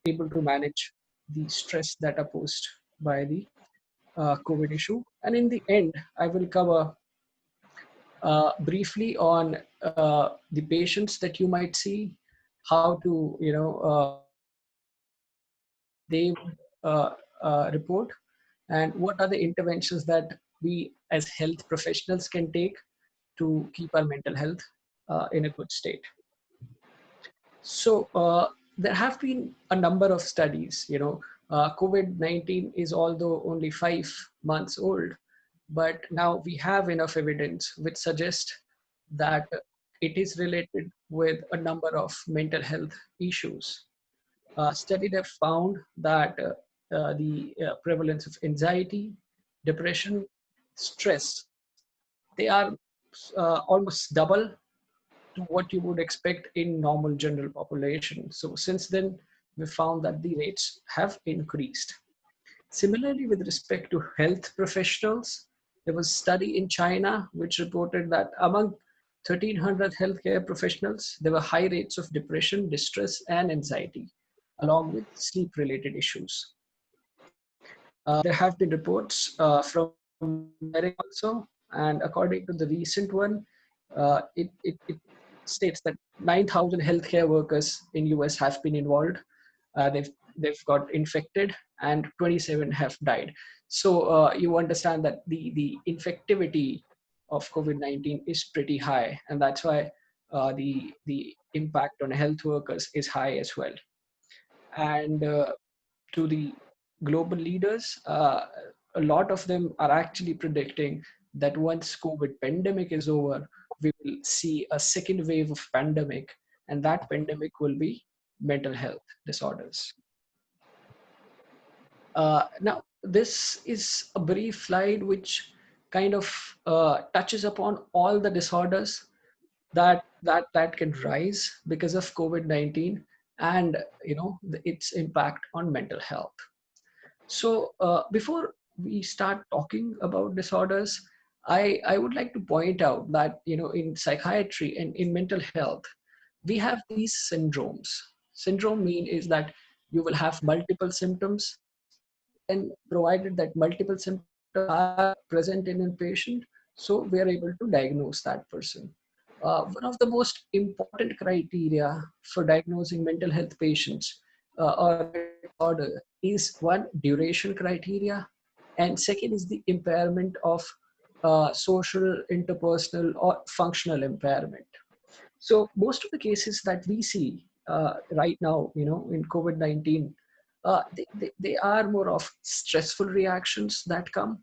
able to manage the stress that are posed by the COVID issue. And in the end, I will cover briefly on the patients that you might see, how to, they would report, and what are the interventions that we as health professionals can take to keep our mental health in a good state. So there have been a number of studies. COVID-19 is although only 5 months old, but now we have enough evidence which suggests that it is related with a number of mental health issues. Studies have found that the prevalence of anxiety, depression, stress, they are almost double to what you would expect in normal general population. So since then, we found that the rates have increased. Similarly, with respect to health professionals, there was a study in China which reported that among 1,300 healthcare professionals, there were high rates of depression, distress, and anxiety, along with sleep-related issues. There have been reports from America also, and according to the recent one, it states that 9,000 healthcare workers in US have been involved. They've got infected, and 27 have died. So you understand that the infectivity of COVID-19 is pretty high, and that's why the impact on health workers is high as well. And to the global leaders, a lot of them are actually predicting that once COVID pandemic is over, we will see a second wave of pandemic, and that pandemic will be mental health disorders. Now, this is a brief slide which kind of touches upon all the disorders that can rise because of COVID-19, and its impact on mental health. So before we start talking about disorders, I would like to point out that in psychiatry and in mental health, we have these syndromes. Syndrome mean is that you will have multiple symptoms, and provided that multiple symptoms are present in a patient, so we are able to diagnose that person. One of the most important criteria for diagnosing mental health patients or disorder is one, duration criteria, and second is the impairment of social, interpersonal, or functional impairment. So most of the cases that we see right now, in COVID-19, they are more of stressful reactions that come,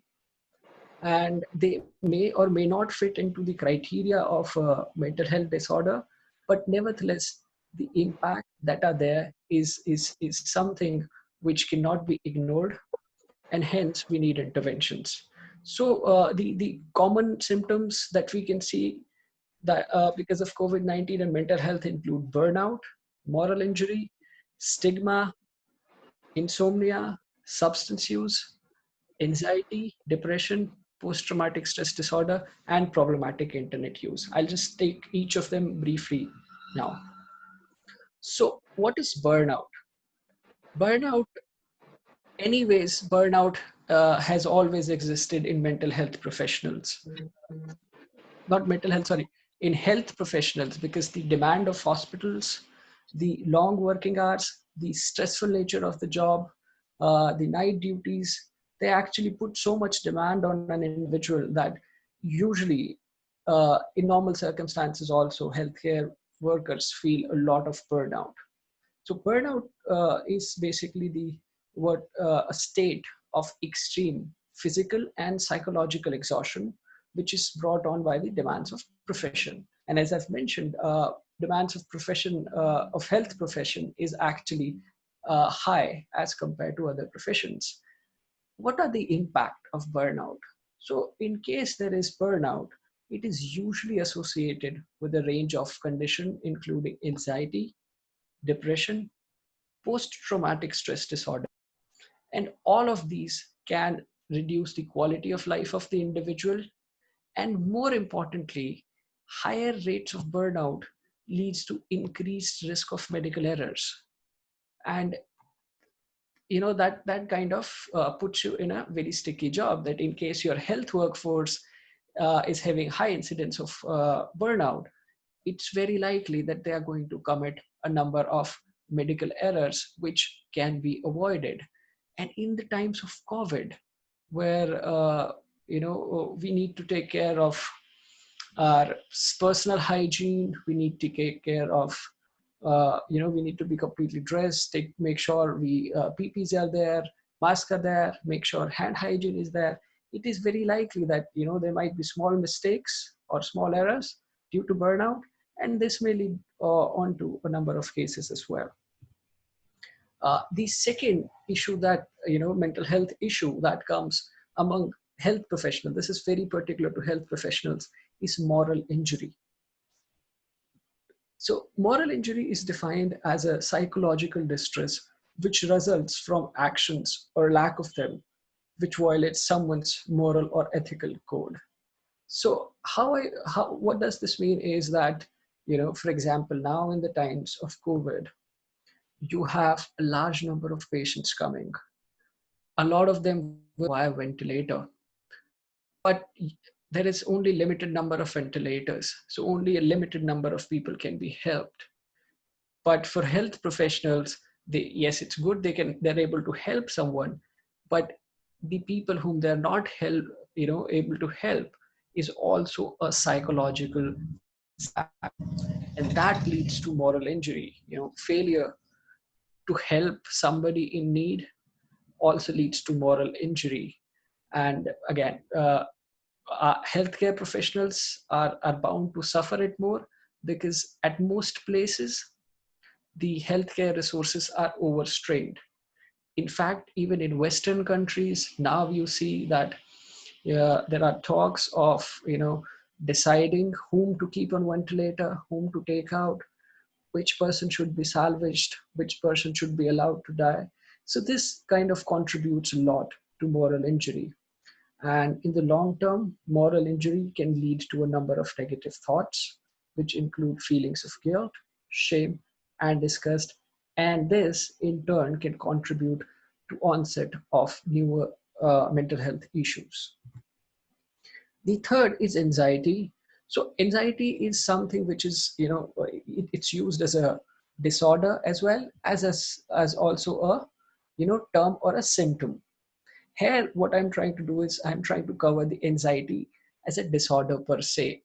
and they may or may not fit into the criteria of mental health disorder, but nevertheless, the impact that are there is something which cannot be ignored, and hence we need interventions. So the common symptoms that we can see that because of COVID-19 and mental health include burnout, moral injury, stigma, insomnia, substance use, anxiety, depression, post-traumatic stress disorder, and problematic internet use. I'll just take each of them briefly now. So what is burnout? Burnout, burnout has always existed in mental health professionals. Not mental health, sorry, in health professionals, because the demand of hospitals, the long working hours, the stressful nature of the job, the night duties, they actually put so much demand on an individual that usually, in normal circumstances, also healthcare workers feel a lot of burnout. So burnout is basically a state of extreme physical and psychological exhaustion, which is brought on by the demands of profession. And as I've mentioned, demands of profession of health profession is actually high as compared to other professions. What are the impact of burnout? So in case there is burnout, it is usually associated with a range of condition, including anxiety, depression, post-traumatic stress disorder. And all of these can reduce the quality of life of the individual. And more importantly, higher rates of burnout leads to increased risk of medical errors. And that kind of puts you in a very sticky job, that in case your health workforce is having high incidence of burnout, it's very likely that they are going to commit a number of medical errors which can be avoided. And in the times of COVID, where we need to take care of our personal hygiene, we need to take care of we need to be completely dressed, make sure PPs are there, masks are there, make sure hand hygiene is there. It is very likely that there might be small mistakes or small errors due to burnout, and this may lead on to a number of cases as well. The second issue that mental health issue that comes among health professionals, this is very particular to health professionals, is moral injury. So moral injury is defined as a psychological distress which results from actions or lack of them which violates someone's moral or ethical code. So what does this mean is that, for example, now in the times of COVID, you have a large number of patients coming. A lot of them via ventilator, but there is only limited number of ventilators. So only a limited number of people can be helped. But for health professionals, yes, it's good, they're able to help someone, but the people whom they're not able to help is also a psychological setback, and that leads to moral injury. Failure to help somebody in need also leads to moral injury. And again, healthcare professionals are bound to suffer it more, because at most places the healthcare resources are overstrained. In fact, even in Western countries, now you see that there are talks of deciding whom to keep on ventilator, whom to take out, which person should be salvaged, which person should be allowed to die. So this kind of contributes a lot to moral injury. And in the long term, moral injury can lead to a number of negative thoughts, which include feelings of guilt, shame, and disgust. And this, in turn, can contribute to onset of newer mental health issues. The third is anxiety. So anxiety is something which is, it's used as a disorder as well as also a, term or a symptom. Here, what I'm trying to do is I'm trying to cover the anxiety as a disorder per se.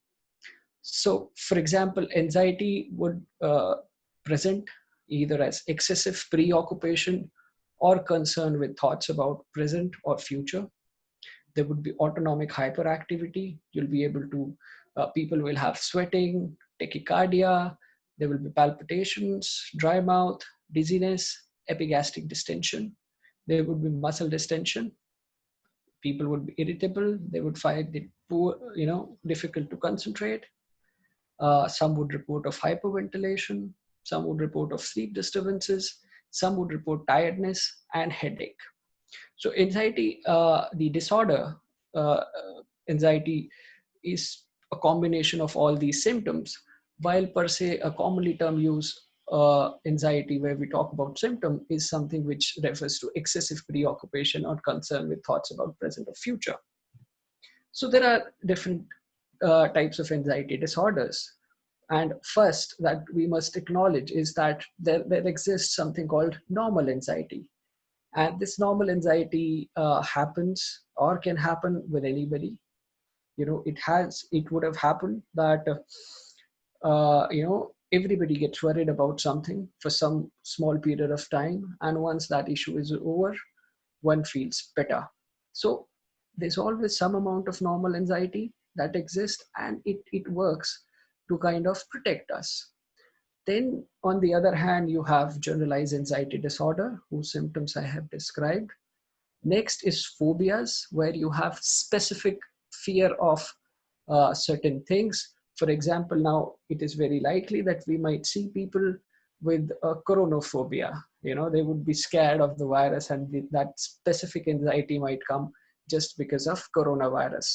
So, for example, anxiety would present either as excessive preoccupation or concern with thoughts about present or future. There would be autonomic hyperactivity. You'll be able to, people will have sweating, tachycardia, there will be palpitations, dry mouth, dizziness, epigastric distension. There would be muscle distension. People would be irritable. They would find it poor, difficult to concentrate. Some would report of hyperventilation. Some would report of sleep disturbances. Some would report tiredness and headache. So anxiety, the disorder, anxiety is a combination of all these symptoms, while per se a commonly term use anxiety where we talk about symptom is something which refers to excessive preoccupation or concern with thoughts about present or future. So there are different types of anxiety disorders. And first that we must acknowledge is that there exists something called normal anxiety. And this normal anxiety happens or can happen with anybody. It would have happened that everybody gets worried about something for some small period of time, and once that issue is over, one feels better. So there's always some amount of normal anxiety that exists, and it works to kind of protect us. Then on the other hand, you have generalized anxiety disorder, whose symptoms I have described. Next is phobias, where you have specific fear of certain things. For example, now it is very likely that we might see people with a coronaphobia. They would be scared of the virus, and that specific anxiety might come just because of coronavirus.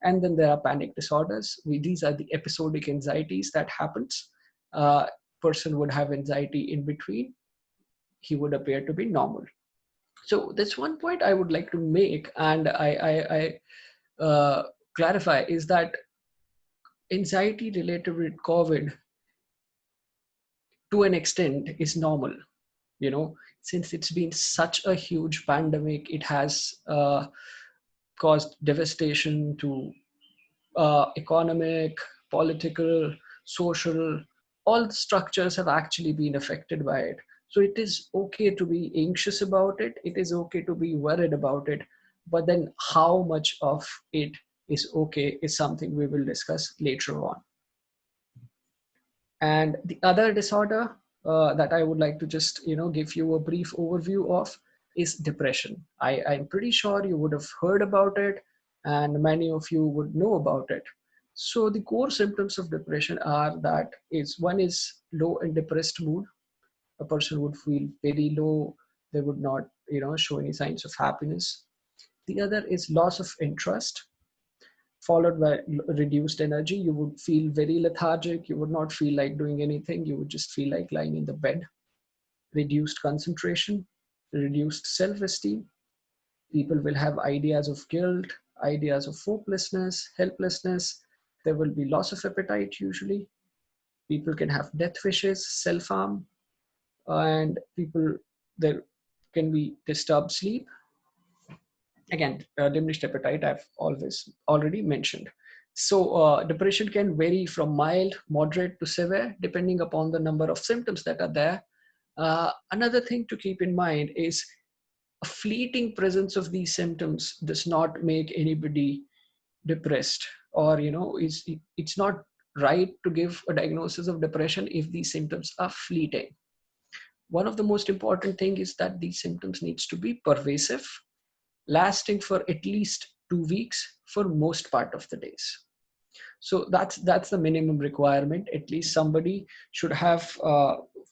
And then there are panic disorders. These are the episodic anxieties that happens. Person would have anxiety in between. He would appear to be normal. So that's one point I would like to make, and I clarify, is that anxiety related with COVID, to an extent, is normal. You know, since it's been such a huge pandemic, it has caused devastation to economic, political, social, all the structures have actually been affected by it. So it is okay to be anxious about it. It is okay to be worried about it. But then how much of it is okay is something we will discuss later on. And the other disorder that I would like to just, give you a brief overview of is depression. I'm pretty sure you would have heard about it, and many of you would know about it. So the core symptoms of depression are that is one is low and depressed mood. A person would feel very low. They would not, show any signs of happiness. The other is loss of interest, followed by reduced energy. You would feel very lethargic. You would not feel like doing anything. You would just feel like lying in the bed. Reduced concentration, reduced self esteem. People will have ideas of guilt, ideas of hopelessness, helplessness. There will be loss of appetite usually. People can have death wishes, self harm, and people, there can be disturbed sleep. Again, diminished appetite, I've always already mentioned. So depression can vary from mild, moderate to severe, depending upon the number of symptoms that are there. Another thing to keep in mind is a fleeting presence of these symptoms does not make anybody depressed, or it's not right to give a diagnosis of depression if these symptoms are fleeting. One of the most important thing is that these symptoms needs to be pervasive, lasting for at least 2 weeks for most part of the days. So that's the minimum requirement. At least somebody should have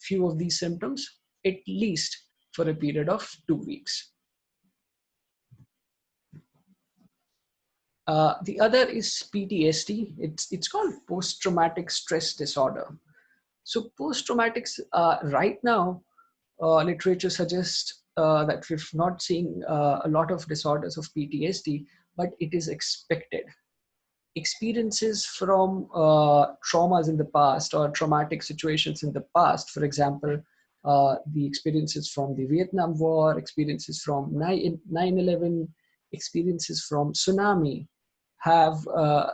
few of these symptoms at least for a period of 2 weeks. The other is PTSD. It's called post-traumatic stress disorder. So post-traumatic, right now, literature suggests that we've not seen a lot of disorders of PTSD, but it is expected. Experiences from traumas in the past or traumatic situations in the past, for example, the experiences from the Vietnam War, experiences from 9/11, experiences from tsunami, have uh,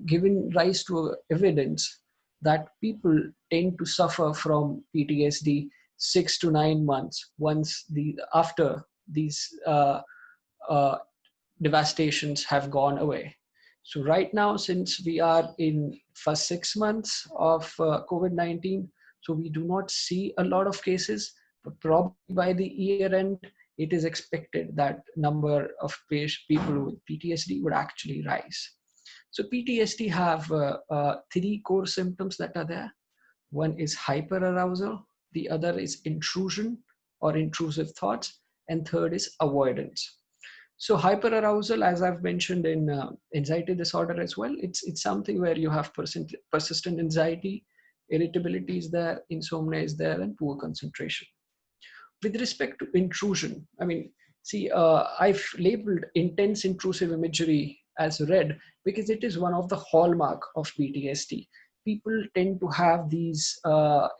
given rise to evidence that people tend to suffer from PTSD 6 to 9 months once after these uh, devastations have gone away. So right now, since we are in first 6 months of COVID-19, so we do not see a lot of cases, but probably by the year end, it is expected that number of people with PTSD would actually rise. So PTSD have three core symptoms that are there. One is hyperarousal, the other is intrusion or intrusive thoughts, and third is avoidance. So hyperarousal, as I've mentioned in anxiety disorder as well, it's something where you have persistent anxiety, irritability is there, insomnia is there, and poor concentration. With respect to intrusion, I mean, see, I've labeled intense intrusive imagery as red because it is one of the hallmark of PTSD. People tend to have these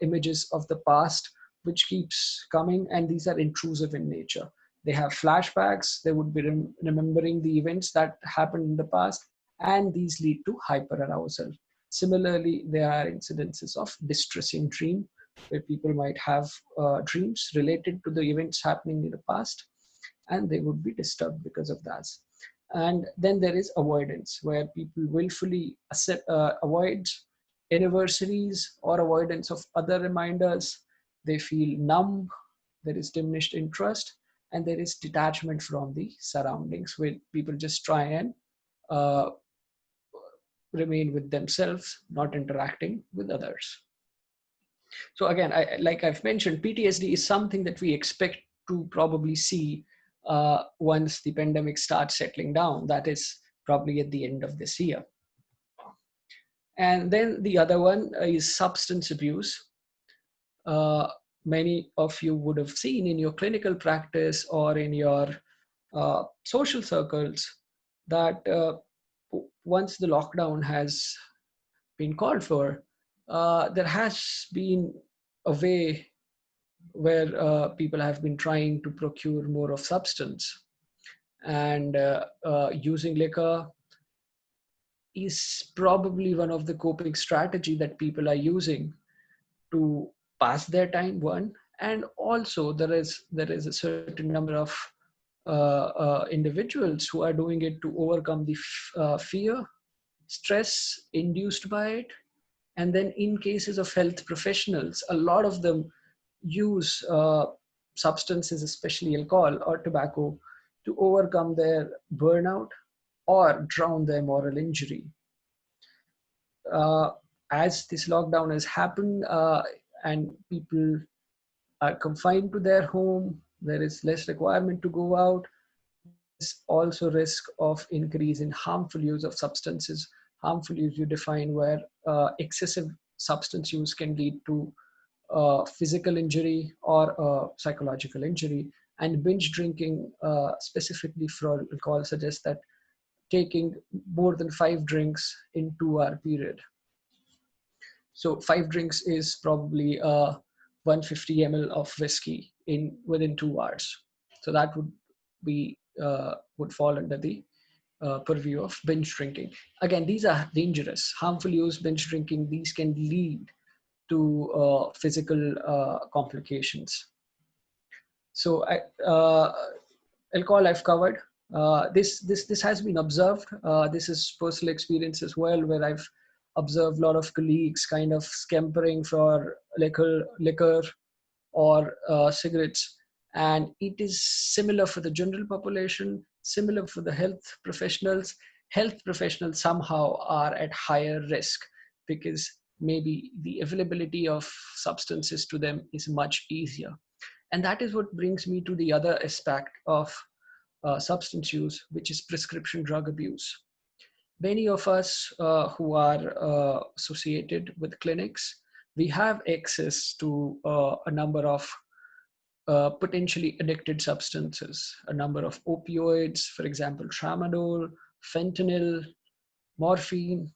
images of the past which keeps coming, and these are intrusive in nature. They have flashbacks, they would be remembering the events that happened in the past, and these lead to hyperarousal. Similarly, there are incidences of distressing dream, where people might have dreams related to the events happening in the past, and they would be disturbed because of that. And then there is avoidance, where people willfully avoid anniversaries or avoidance of other reminders. They feel numb, there is diminished interest, and there is detachment from the surroundings, where people just try and uh, remain with themselves, not interacting with others. So again, like I've mentioned, PTSD is something that we expect to probably see once the pandemic starts settling down. That is probably at the end of this year. And then the other one is substance abuse. Uh, many of you would have seen in your clinical practice or in your social circles, that once the lockdown has been called for, there has been a way where people have been trying to procure more of substance, and using liquor is probably one of the coping strategy that people are using to pass their time, one. And also there is a certain number of individuals who are doing it to overcome the fear, stress induced by it. And then in cases of health professionals, a lot of them use substances, especially alcohol or tobacco, to overcome their burnout or drown their moral injury. uh, as this lockdown has happened, and people are confined to their home, there is less requirement to go out. There is also risk of increase in harmful use of substances. Harmful use you define where excessive substance use can lead to physical injury or psychological injury. And binge drinking, specifically for alcohol, suggests that taking more than 5 drinks in 2 hour period. So 5 drinks is probably 150 ml of whiskey in within 2 hours. So that would fall under the purview of binge drinking. Again, these are dangerous, harmful use, binge drinking. These can lead to physical complications. So alcohol I've covered. This has been observed. This is personal experience as well, where I've observed a lot of colleagues kind of scampering for liquor or cigarettes, and it is similar for the general population, similar for the health professionals. Health professionals somehow are at higher risk because maybe the availability of substances to them is much easier. And that is what brings me to the other aspect of substance use, which is prescription drug abuse. Many of us who are associated with clinics, we have access to a number of potentially addicted substances, a number of opioids, for example, tramadol, fentanyl, morphine.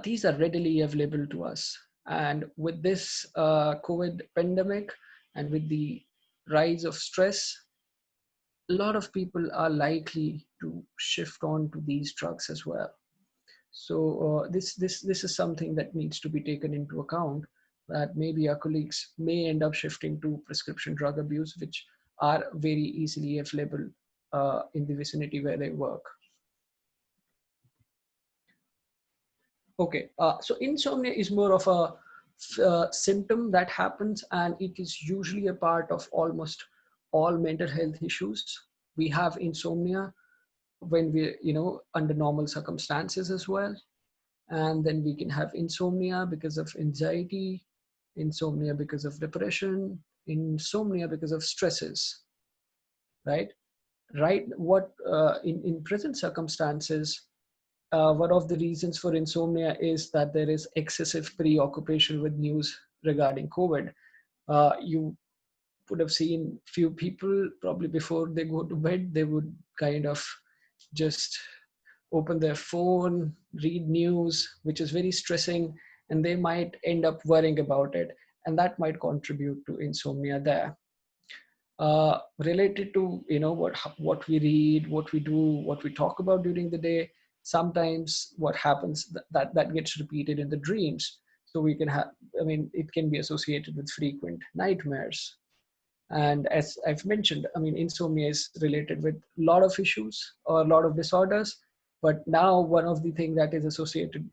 These are readily available to us. And with this COVID pandemic and with the rise of stress, a lot of people are likely to shift on to these drugs as well. So this is something that needs to be taken into account, that maybe our colleagues may end up shifting to prescription drug abuse, which are very easily available in the vicinity where they work. Okay, so insomnia is more of a symptom that happens, and it is usually a part of almost all mental health issues. We have insomnia when we, under normal circumstances as well. And then we can have insomnia because of anxiety, insomnia because of depression, insomnia because of stresses, right? Right. What in present circumstances, one of the reasons for insomnia is that there is excessive preoccupation with news regarding COVID. You would have seen few people probably before they go to bed, they would kind of just open their phone, read news, which is very stressing, and they might end up worrying about it. And that might contribute to insomnia there. Related to what we read, what we do, what we talk about during the day, sometimes what happens that gets repeated in the dreams. So we can have, it can be associated with frequent nightmares. And as I've mentioned, insomnia is related with a lot of issues or a lot of disorders. But now one of the things that is associated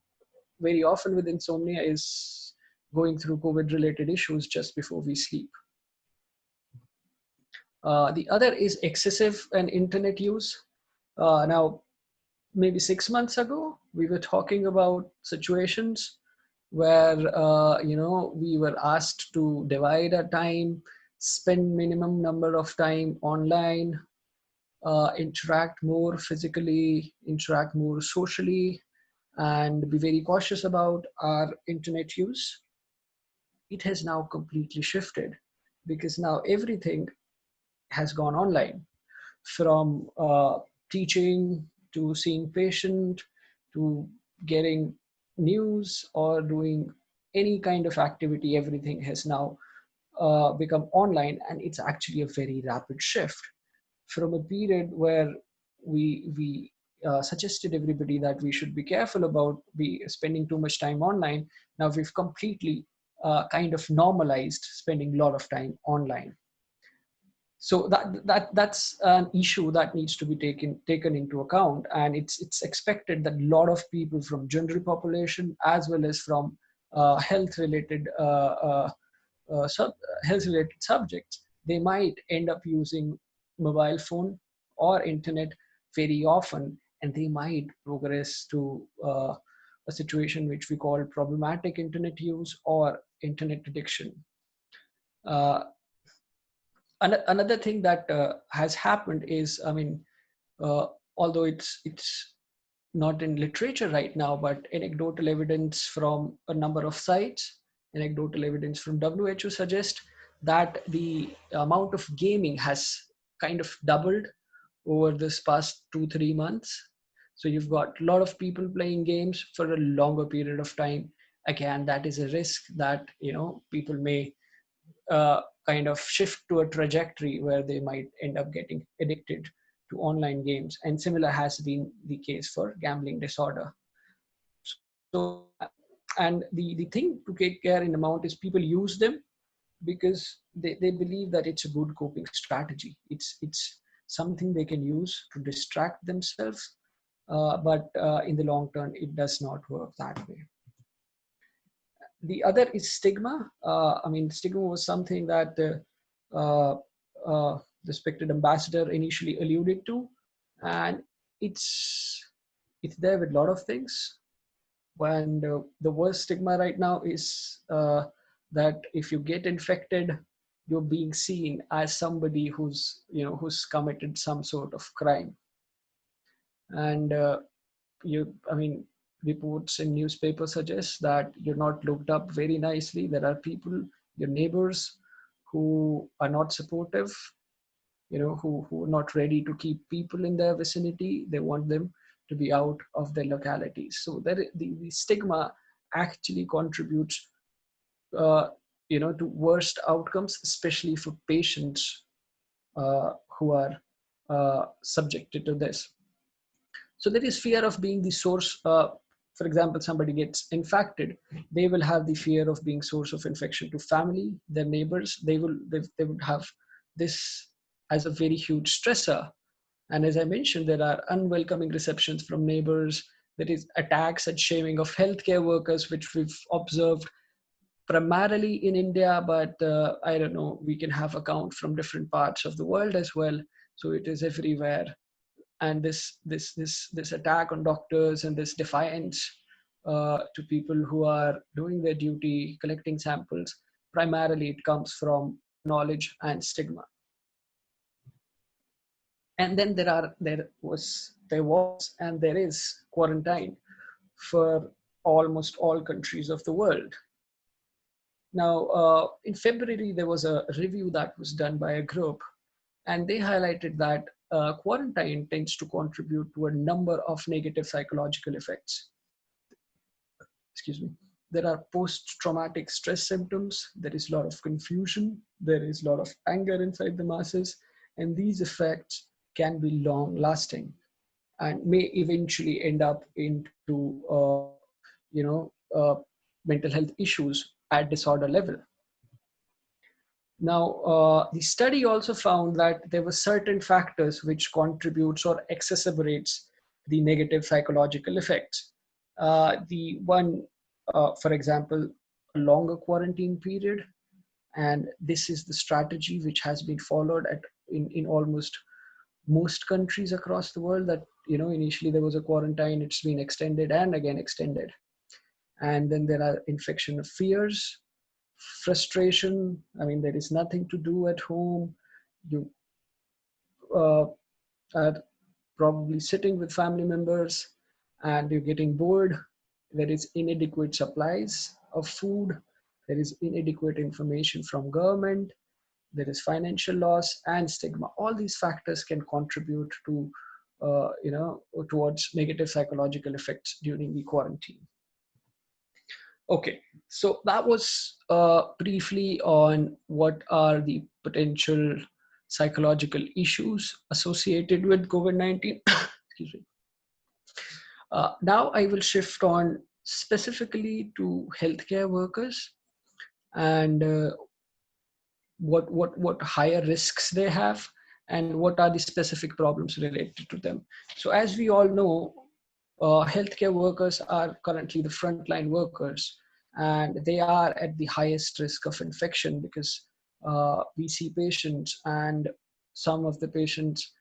very often with insomnia is going through COVID related issues just before we sleep. The other is excessive and internet use. Now, maybe 6 months ago, we were talking about situations where we were asked to divide our time, spend minimum number of time online, interact more physically, interact more socially, and be very cautious about our internet use. it has now completely shifted, because now everything has gone online, from teaching to seeing patient to getting news or doing any kind of activity. Everything has now become online, and it's actually a very rapid shift from a period where we suggested everybody that we should be careful about be spending too much time online. Now we've completely kind of normalized spending a lot of time online. So that's an issue that needs to be taken into account, and it's expected that a lot of people from general population as well as from health related sub health related subjects, they might end up using mobile phone or internet very often, and they might progress to a situation which we call problematic internet use or internet addiction. Uh, Another thing that has happened is, I mean, uh, although it's not in literature right now, but anecdotal evidence from a number of sites, anecdotal evidence from WHO suggest that the amount of gaming has kind of doubled over this past 2 3 months. So you've got a lot of people playing games for a longer period of time. Again, that is a risk that, people may kind of shift to a trajectory where they might end up getting addicted to online games. And similar has been the case for gambling disorder. So, and the thing to take care in amount is people use them because they believe that it's a good coping strategy. It's something they can use to distract themselves, but in the long term, it does not work that way. The other is stigma. I mean, stigma was something that uh, the respected ambassador initially alluded to, and it's it's there with a lot of things. And the worst stigma right now is that if you get infected, you're being seen as somebody who's committed some sort of crime. And I mean, reports in newspapers suggest that you're not looked up very nicely. There are people, your neighbors, who are not supportive, who are not ready to keep people in their vicinity. They want them to be out of their localities. So the stigma actually contributes, uh, to worst outcomes, especially for patients who are subjected to this. So there is fear of being the source. For example, somebody gets infected, they will have the fear of being source of infection to family, their neighbors. They would have this as a very huge stressor. And as I mentioned, there are unwelcoming receptions from neighbors. There is attacks and shaming of healthcare workers, which we've observed primarily in India, but I don't know, we can have account from different parts of the world as well. So it is everywhere. And this attack on doctors and this defiance to people who are doing their duty, collecting samples, primarily it comes from knowledge and stigma. And then there was and there is quarantine for almost all countries of the world. Now, in February, there was a review that was done by a group, and they highlighted that quarantine tends to contribute to a number of negative psychological effects. Excuse me. There are post-traumatic stress symptoms. There is a lot of confusion. There is a lot of anger inside the masses, and these effects can be long-lasting and may eventually end up into you know mental health issues at disorder level. Now, the study also found that there were certain factors which contributes or exacerbates the negative psychological effects. The one, for example, a longer quarantine period, and this is the strategy which has been followed in almost most countries across the world. That initially there was a quarantine, it's been extended and again extended, and then there are infection of fears, frustration. I mean, there is nothing to do at home. You uh, are probably sitting with family members and you're getting bored. There is inadequate supplies of food. There is inadequate information from government, there is financial loss and stigma. All these factors can contribute to, towards negative psychological effects during the quarantine. Okay, so that was briefly on what are the potential psychological issues associated with COVID-19. Excuse me. Now I will shift on specifically to healthcare workers and what higher risks they have and what are the specific problems related to them. So as we all know, healthcare workers are currently the frontline workers, and they are at the highest risk of infection because we see patients, and some of the patients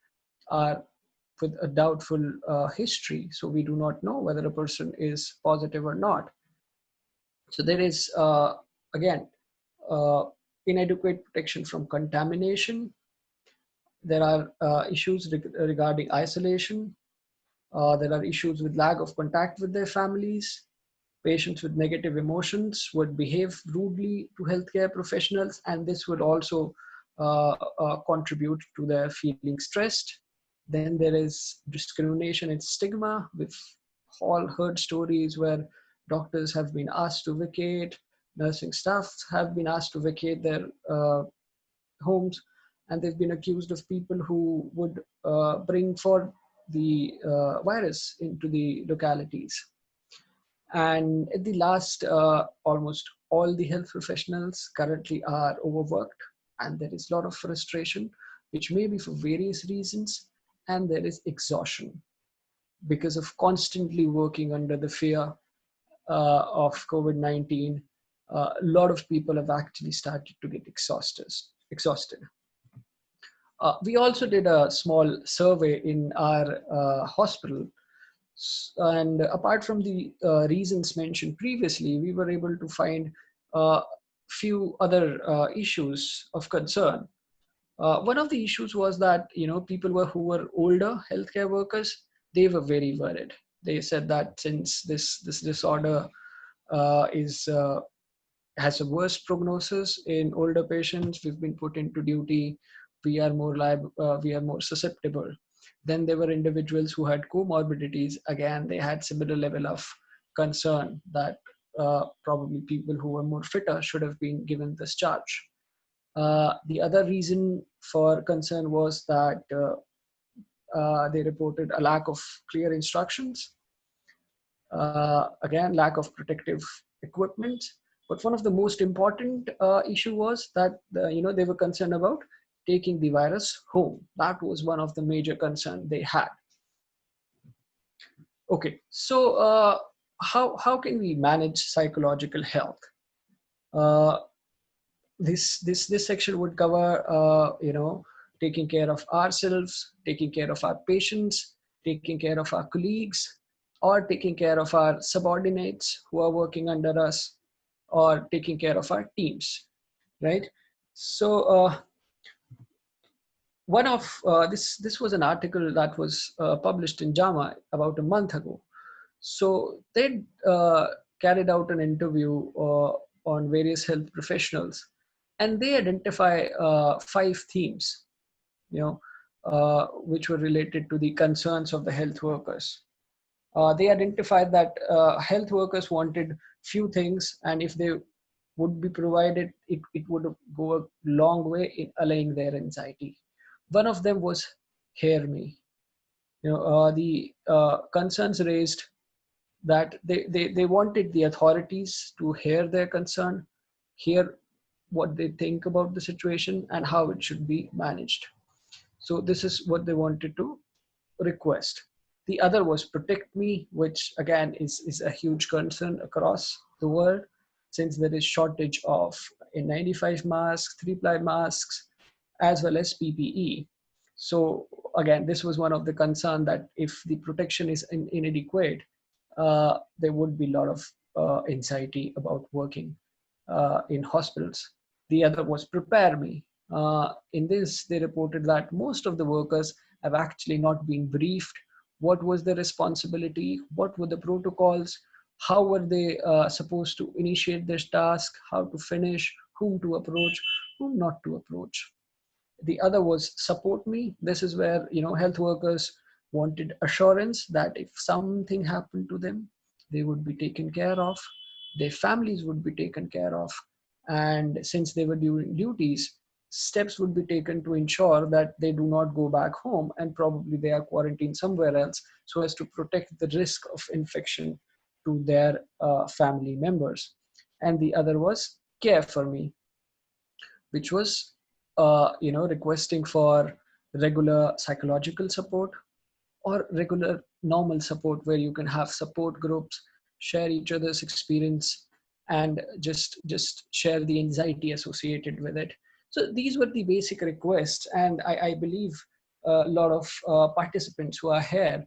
are with a doubtful history, so we do not know whether a person is positive or not. So there is again uh, inadequate protection from contamination. There are issues regarding isolation. There are issues with lack of contact with their families. Patients with negative emotions would behave rudely to healthcare professionals, and this would also contribute to their feeling stressed. Then there is discrimination and stigma. We've all heard stories where doctors have been asked to vacate, nursing staffs have been asked to vacate their homes, and they've been accused of people who would bring forth the virus into the localities. And at the last, almost all the health professionals currently are overworked, and there is a lot of frustration, which may be for various reasons, and there is exhaustion because of constantly working under the fear of COVID-19. A lot of people have actually started to get exhausted. We also did a small survey in our hospital, and apart from the reasons mentioned previously, we were able to find a few other issues of concern. One of the issues was that people who were older healthcare workers, they were very worried. They said that since this disorder is has a worse prognosis in older patients, we've been put into duty, we are more liable, we are more susceptible. Then there were individuals who had comorbidities. Again, they had similar level of concern that probably people who were more fitter should have been given this charge. The other reason for concern was that they reported a lack of clear instructions. Again, lack of protective equipment. But one of the most important issue was that they were concerned about taking the virus home. That was one of the major concerns they had. Okay, so how can we manage psychological health? Uh, this section would cover taking care of ourselves, taking care of our patients, taking care of our colleagues, or taking care of our subordinates who are working under us, or taking care of our teams, right? So one of this was an article that was published in JAMA about a month ago. So they carried out an interview on various health professionals, and they identify 5 themes, which were related to the concerns of the health workers. They identified that health workers wanted few things, and if they would be provided, it would go a long way in allaying their anxiety. One of them was hear me. The concerns raised that they wanted the authorities to hear their concern, hear what they think about the situation and how it should be managed. So this is what they wanted to request. The other was protect me, which again is a huge concern across the world, since there is shortage of N95 masks, 3-ply masks, as well as PPE. So again, this was one of the concern that if the protection is inadequate, there would be a lot of anxiety about working in hospitals. The other was prepare me. In this, they reported that most of the workers have actually not been briefed what was the responsibility, what were the protocols, How were they supposed to initiate this task, how to finish, whom to approach, whom not to approach. The other was support me. This is where, health workers wanted assurance that if something happened to them, they would be taken care of, their families would be taken care of, and since they were doing duties, steps would be taken to ensure that they do not go back home and probably they are quarantined somewhere else, so as to protect the risk of infection to their family members. And the other was care for me, which was requesting for regular psychological support or regular normal support, where you can have support groups, share each other's experience, and just share the anxiety associated with it. So these were the basic requests, and I believe a lot of participants who are here,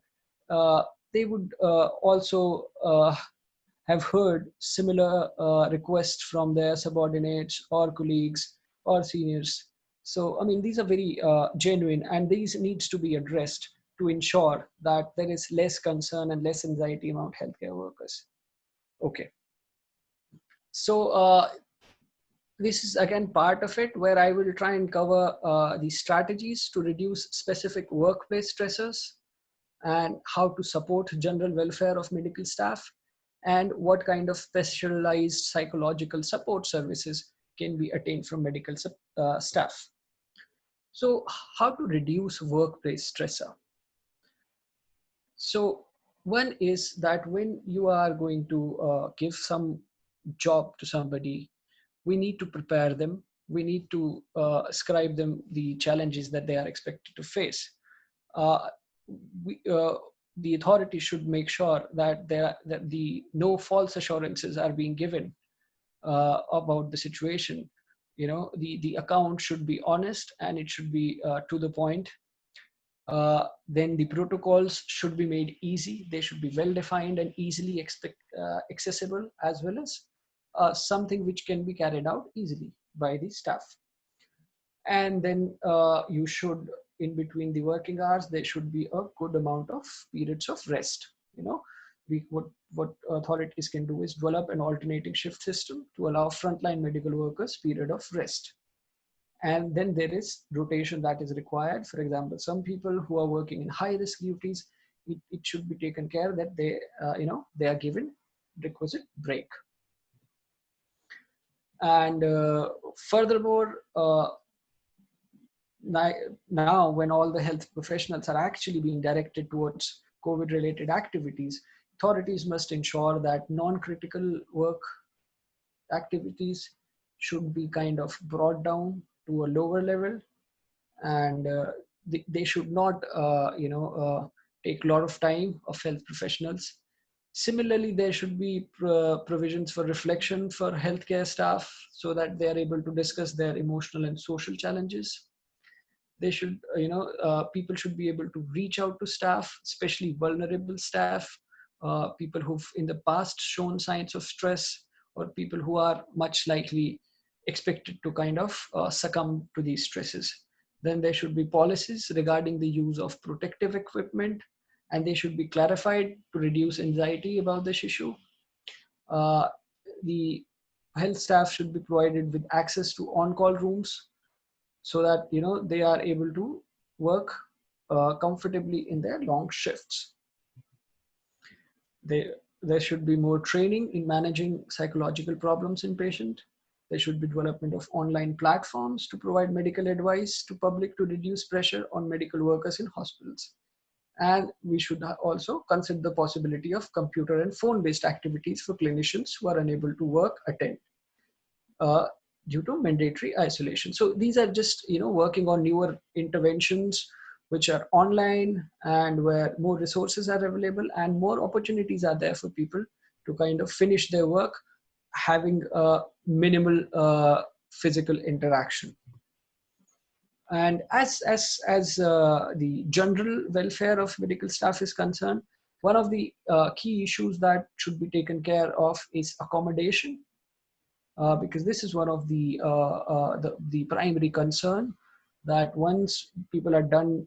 uh, they would also have heard similar requests from their subordinates or colleagues or seniors. So, I mean, these are very genuine, and these needs to be addressed to ensure that there is less concern and less anxiety among healthcare workers. Okay. So this is again part of it, where I will try and cover the strategies to reduce specific workplace stressors, and how to support general welfare of medical staff, and what kind of specialized psychological support services can be attained from medical staff. So how to reduce workplace stressor? So one is that when you are going to give some job to somebody, we need to prepare them. We need to ascribe them the challenges that they are expected to face. uh, we, the authority should make sure that that the no false assurances are being given about the situation. The account should be honest, and it should be to the point. Then the protocols should be made easy. They should be well defined and easily accessible, as well as something which can be carried out easily by the staff. And then you should, in between the working hours, there should be a good amount of periods of rest. What authorities can do is develop an alternating shift system to allow frontline medical workers period of rest. And then there is rotation that is required. For example, some people who are working in high risk duties, it should be taken care that they are given requisite break. And furthermore, now when all the health professionals are actually being directed towards COVID related activities, authorities must ensure that non-critical work activities should be kind of brought down to a lower level, and they should not take a lot of time of health professionals. Similarly, there should be provisions for reflection for healthcare staff, so that they are able to discuss their emotional and social challenges. They should people should be able to reach out to staff, especially vulnerable staff, people who've in the past shown signs of stress, or people who are much likely expected to kind of succumb to these stresses. Then there should be policies regarding the use of protective equipment, and they should be clarified to reduce anxiety about this issue. uh, the health staff should be provided with access to on-call rooms, so that they are able to work comfortably in their long shifts. They, there should be more training in managing psychological problems in patient. There should be development of online platforms to provide medical advice to public to reduce pressure on medical workers in hospitals. And we should also consider the possibility of computer and phone-based activities for clinicians who are unable to work attend uh, due to mandatory isolation. So these are just working on newer interventions which are online, and where more resources are available and more opportunities are there for people to kind of finish their work having a minimal physical interaction. And as the general welfare of medical staff is concerned, one of the key issues that should be taken care of is accommodation, because this is one of the primary concern, that once people are done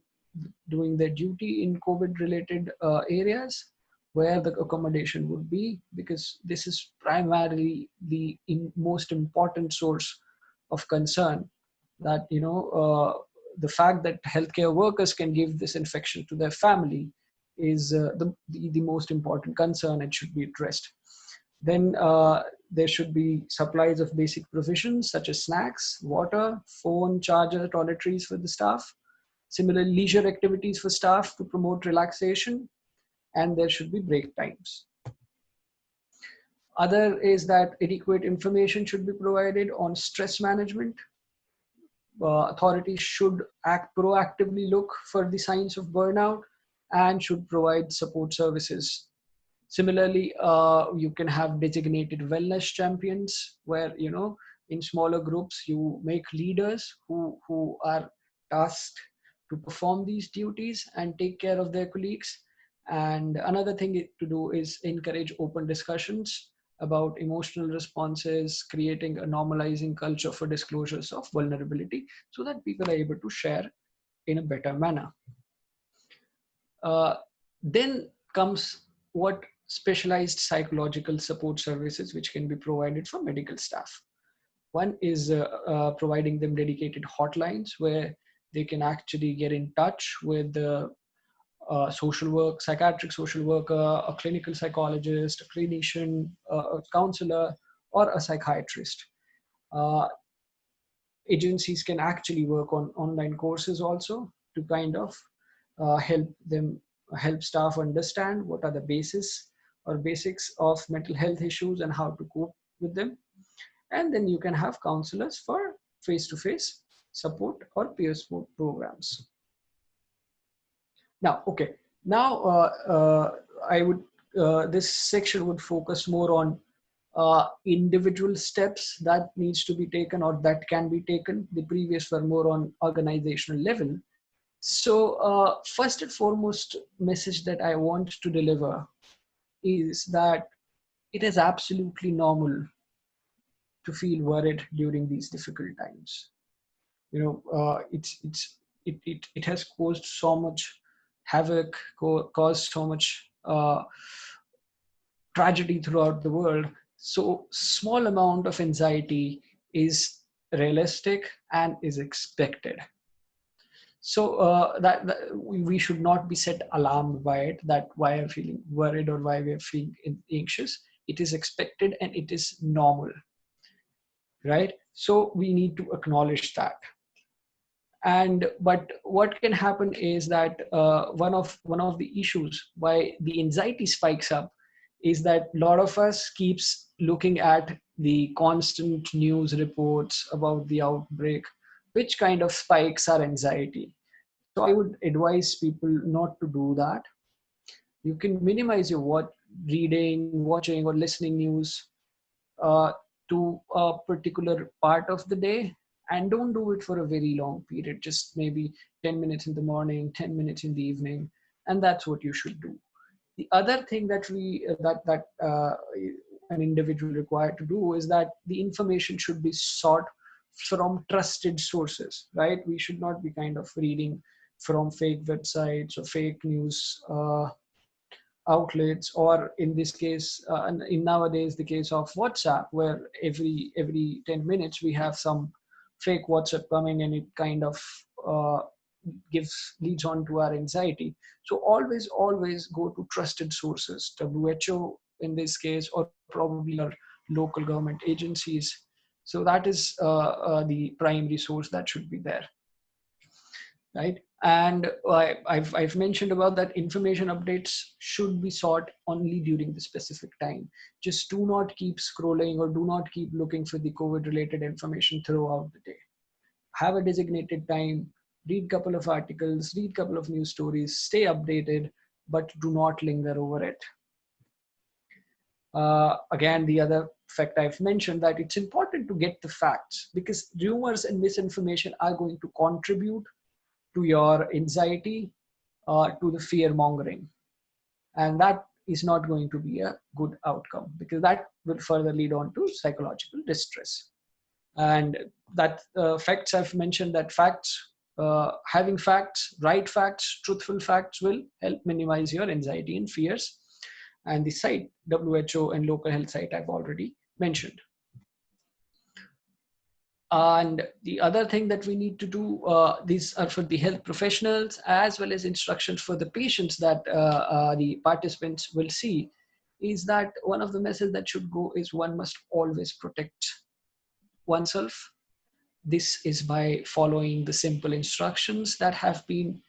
doing their duty in COVID related areas, where the accommodation would be, because this is primarily the most important source of concern. That the fact that healthcare workers can give this infection to their family is the most important concern and should be addressed. Then there should be supplies of basic provisions such as snacks, water, phone, charger, toiletries for the staff. Similar leisure activities for staff to promote relaxation, and there should be break times. Other is that adequate information should be provided on stress management. Authorities should act proactively, look for the signs of burnout, and should provide support services. Similarly, you can have designated wellness champions where, in smaller groups, you make leaders who are tasked to perform these duties and take care of their colleagues. And another thing to do is encourage open discussions about emotional responses, creating a normalizing culture for disclosures of vulnerability so that people are able to share in a better manner. Uh, then comes what specialized psychological support services which can be provided for medical staff. One is providing them dedicated hotlines where they can actually get in touch with the psychiatric social worker, a clinical psychologist, a clinician, a counselor, or a psychiatrist. Uh, Agencies can actually work on online courses also to kind of help staff understand what are the basis or basics of mental health issues and how to cope with them. And then you can have counselors for face-to-face support or peer support programs. Now, okay, now I would this section would focus more on individual steps that needs to be taken or that can be taken. The previous were more on organizational level. So first and foremost message that I want to deliver is that it is absolutely normal to feel worried during these difficult times. It has caused so much havoc, caused so much tragedy throughout the world. So small amount of anxiety is realistic and is expected. So that we should not be set alarmed by it, that why I'm feeling worried or why we're feeling anxious. It is expected and it is normal, right? So we need to acknowledge that. But what can happen is that one of the issues why the anxiety spikes up is that a lot of us keeps looking at the constant news reports about the outbreak, which kind of spikes our anxiety. So I would advise people not to do that. You can minimize your reading, watching, or listening news uh, to a particular part of the day, and don't do it for a very long period, just maybe 10 minutes in the morning, 10 minutes in the evening, and that's what you should do. The other thing that an individual required to do is that the information should be sought from trusted sources, right? We should not be kind of reading from fake websites or fake news outlets, or in this case, in nowadays the case of WhatsApp, where every 10 minutes we have some fake WhatsApp coming, and it kind of uh, leads on to our anxiety. So always go to trusted sources, WHO in this case, or probably your local government agencies. So that is the primary source that should be there, right? And I've mentioned about that information updates should be sought only during the specific time. Just do not keep scrolling or do not keep looking for the COVID related information throughout the day. Have a designated time, read couple of articles, read couple of news stories, stay updated, but do not linger over it. Again, the other fact I've mentioned, that it's important to get the facts, because rumors and misinformation are going to contribute to your anxiety, to the fear mongering. And that is not going to be a good outcome, because that will further lead on to psychological distress. And that facts I've mentioned, that having facts, right facts, truthful facts will help minimize your anxiety and fears. and the site WHO and local health site I've already mentioned. And the other thing that we need to do, these are for the health professionals as well as instructions for the patients that the participants will see, is that one of the messages that should go is one must always protect oneself. This is by following the simple instructions that have been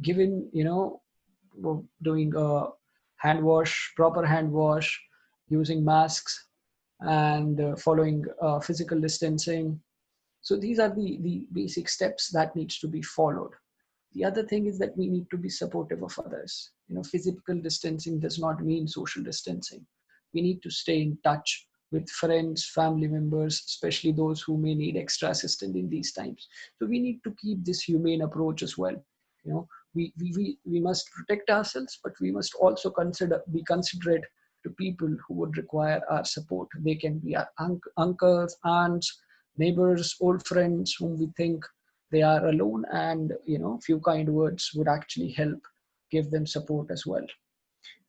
given, doing a hand wash, proper hand wash, using masks, and following physical distancing. So these are the basic steps that needs to be followed. The other thing is that we need to be supportive of others. Physical distancing does not mean social distancing. We need to stay in touch with friends, family members, especially those who may need extra assistance in these times. So we need to keep this humane approach as well. We must protect ourselves, but we must also be considerate to people who would require our support. They can be our uncles, aunts, neighbors, old friends whom we think they are alone, and few kind words would actually help give them support as well.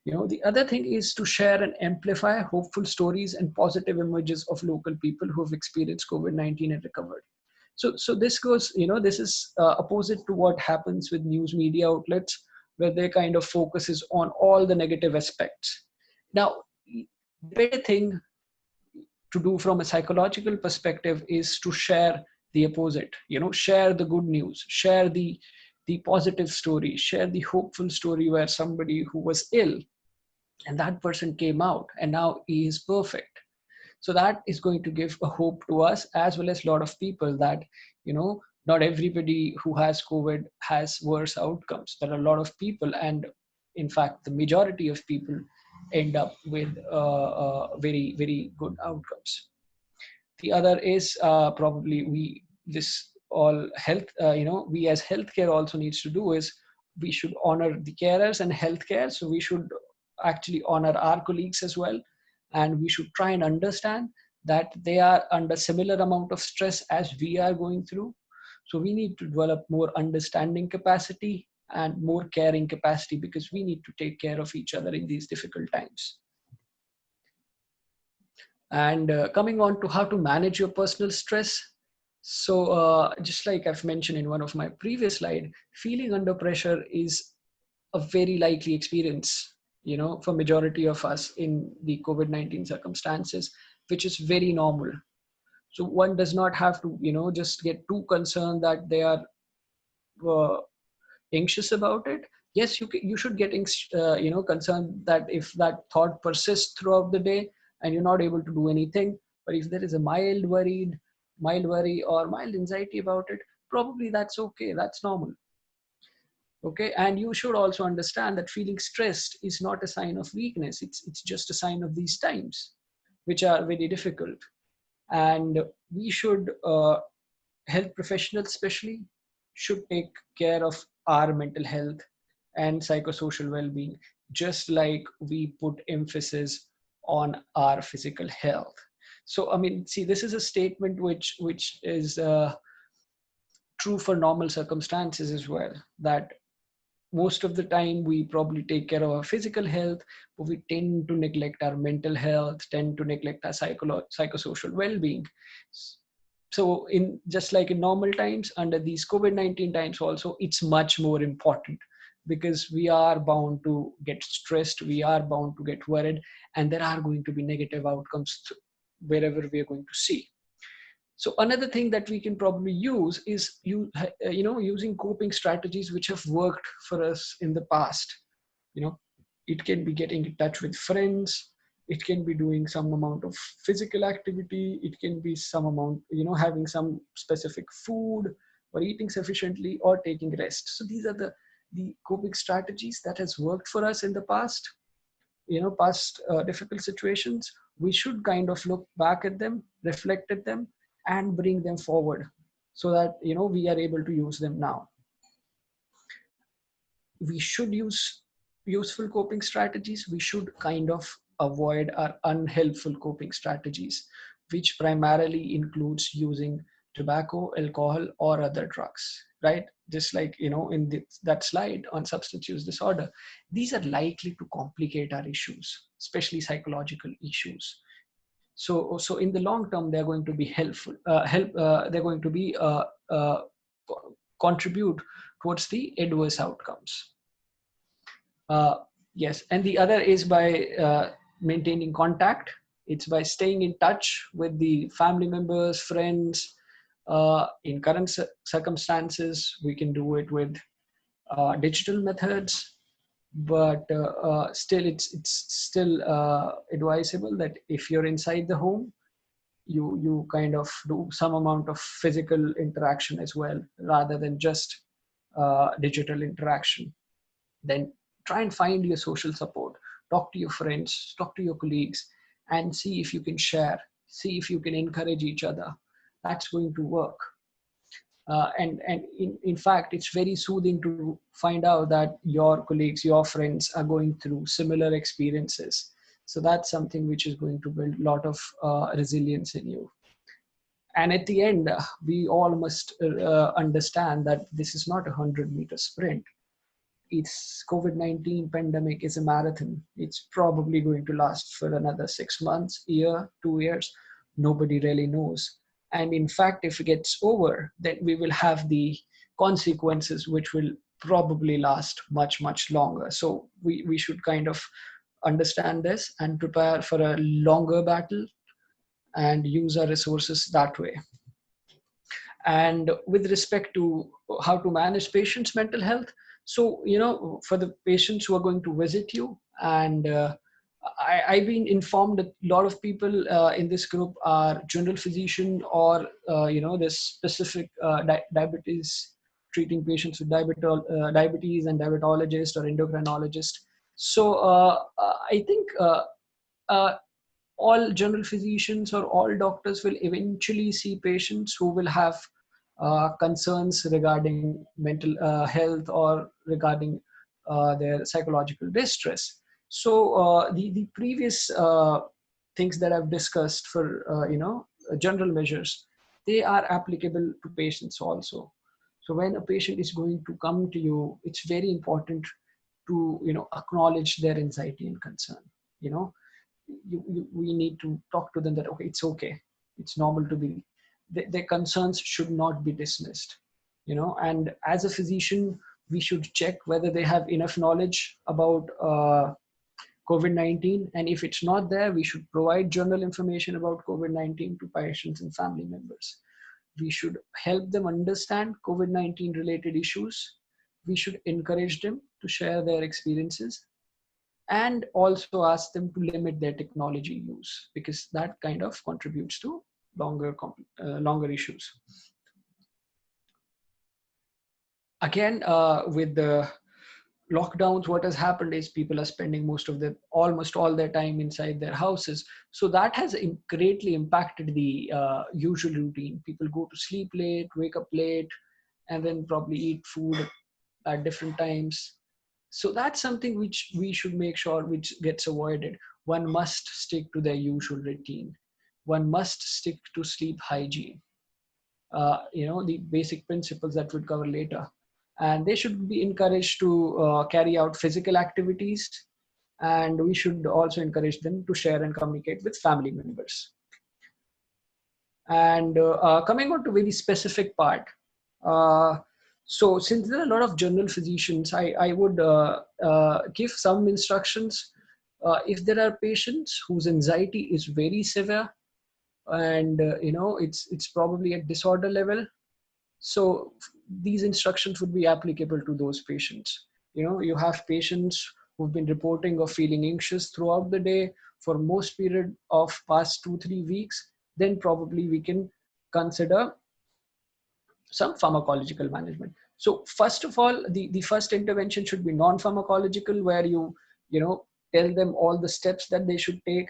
The other thing is to share and amplify hopeful stories and positive images of local people who have experienced COVID-19 and recovered. So this goes, this is opposite to what happens with news media outlets, where they kind of focuses on all the negative aspects. Now, the better thing to do from a psychological perspective is to share the opposite. Share the good news, share the positive story, share the hopeful story where somebody who was ill and that person came out and now he is perfect. So that is going to give a hope to us as well as a lot of people that not everybody who has COVID has worse outcomes. There are a lot of people, and in fact the majority of people end up with very, very good outcomes. The other is probably we this all health we as healthcare also needs to do is we should honor the carers and healthcare. So we should actually honor our colleagues as well, and we should try and understand that they are under similar amount of stress as we are going through. So we need to develop more understanding capacity and more caring capacity, because we need to take care of each other in these difficult times. And coming on to how to manage your personal stress. So just like I've mentioned in one of my previous slide, feeling under pressure is a very likely experience, for majority of us in the COVID-19 circumstances, which is very normal. So one does not have to, just get too concerned that they are uh, anxious about it. Yes, you should get concerned that if that thought persists throughout the day and you're not able to do anything. But if there is a mild worry or mild anxiety about it, probably that's okay, that's normal. Okay, and you should also understand that feeling stressed is not a sign of weakness. It's just a sign of these times, which are very difficult. And we should health professionals especially should take care of our mental health and psychosocial well-being, just like we put emphasis on our physical health. So I mean, see, this is a statement which is true for normal circumstances as well, that most of the time we probably take care of our physical health, but we tend to neglect our mental health, tend to neglect our psychosocial well-being. So in just like in normal times, under these COVID-19 times also, it's much more important, because we are bound to get stressed, we are bound to get worried, and there are going to be negative outcomes wherever we are going to see. So another thing that we can probably use is using coping strategies which have worked for us in the past. You know, it can be getting in touch with friends. It can be doing some amount of physical activity. It can be some amount, having some specific food, or eating sufficiently, or taking rest. So these are the coping strategies that has worked for us in the past. Past difficult situations. We should kind of look back at them, reflect at them, and bring them forward, so that we are able to use them now. We should use useful coping strategies. We should kind of avoid our unhelpful coping strategies, which primarily includes using tobacco, alcohol, or other drugs, right? Just like, in that slide on substance use disorder, these are likely to complicate our issues, especially psychological issues. So in the long term, they're going to be they're going to be contribute towards the adverse outcomes. Yes, and the other is by maintaining contact. It's by staying in touch with the family members, friends. In current circumstances, we can do it with digital methods, but still, it's still advisable that if you're inside the home, you kind of do some amount of physical interaction as well, rather than just digital interaction. Then try and find your social support, talk to your friends, talk to your colleagues, and see if you can share, see if you can encourage each other. That's going to work. And in fact, it's very soothing to find out that your colleagues, your friends are going through similar experiences. So that's something which is going to build a lot of resilience in you. And at the end, we all must understand that this is not a 100-meter sprint. It's COVID-19 pandemic is a marathon. It's probably going to last for another 6 months, year, 2 years. Nobody really knows. And in fact, if it gets over, then we will have the consequences, which will probably last much, much longer. So we should kind of understand this and prepare for a longer battle and use our resources that way. And with respect to how to manage patients' mental health, so for the patients who are going to visit you, and I've been informed that a lot of people in this group are general physician, or this specific diabetes, treating patients with diabetes, and diabetologist or endocrinologist. So I think uh, all general physicians or all doctors will eventually see patients who will have concerns regarding mental health, or regarding their psychological distress. So the previous things that I've discussed for general measures, they are applicable to patients also. So when a patient is going to come to you, it's very important to acknowledge their anxiety and concern. you know we need to talk to them that, okay, it's okay, it's normal to be, their concerns should not be dismissed. And as a physician, we should check whether they have enough knowledge about COVID-19, and if it's not there, we should provide general information about COVID-19 to patients and family members. We should help them understand COVID-19 related issues. We should encourage them to share their experiences, and also ask them to limit their technology use, because that kind of contributes to longer issues. Again, with the lockdowns, what has happened is people are spending almost all their time inside their houses. So that has greatly impacted the usual routine. People go to sleep late, wake up late, and then probably eat food at different times. So that's something which we should make sure which gets avoided. One must stick to their usual routine. One must stick to sleep hygiene. The basic principles that we'll cover later. And they should be encouraged to carry out physical activities. And we should also encourage them to share and communicate with family members. And coming on to very specific part. So since there are a lot of general physicians, I would give some instructions. If there are patients whose anxiety is very severe, and it's probably at disorder level, so these instructions would be applicable to those patients. You have patients who've been reporting of feeling anxious throughout the day for most period of past 2-3 weeks, then probably we can consider some pharmacological management. So first of all, the first intervention should be non-pharmacological, where you tell them all the steps that they should take,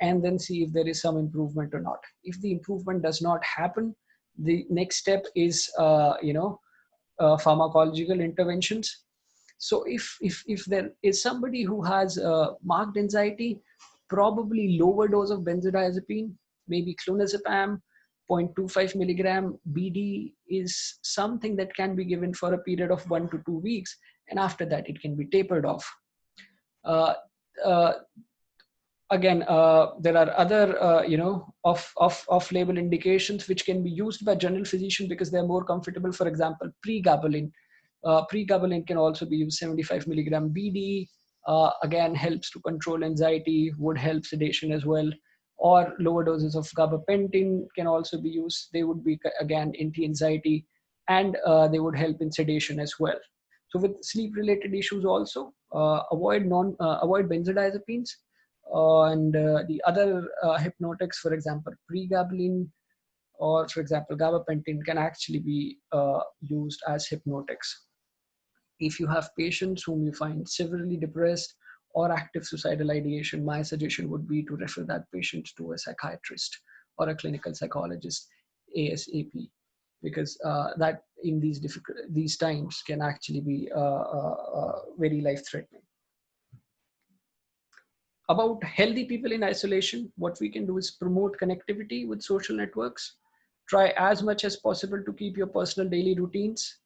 and then see if there is some improvement or not. If the improvement does not happen, the next step is pharmacological interventions. So if there is somebody who has marked anxiety, probably lower dose of benzodiazepine, maybe clonazepam, 0.25 milligram BD is something that can be given for a period of 1 to 2 weeks, and after that it can be tapered off. Uh, uh, Again, there are other off-label indications which can be used by general physician because they're more comfortable. For example, pregabalin. Pregabalin can also be used 75 milligram BD. Again, helps to control anxiety, would help sedation as well. Or lower doses of gabapentin can also be used. They would be, again, anti-anxiety, and they would help in sedation as well. So with sleep-related issues also, avoid benzodiazepines. And the other hypnotics, for example, pregabalin or, for example, gabapentin, can actually be used as hypnotics. If you have patients whom you find severely depressed or active suicidal ideation, my suggestion would be to refer that patient to a psychiatrist or a clinical psychologist ASAP, because that in these times can actually be very life-threatening. About healthy people in isolation, what we can do is promote connectivity with social networks. Try as much as possible to keep your personal daily routines.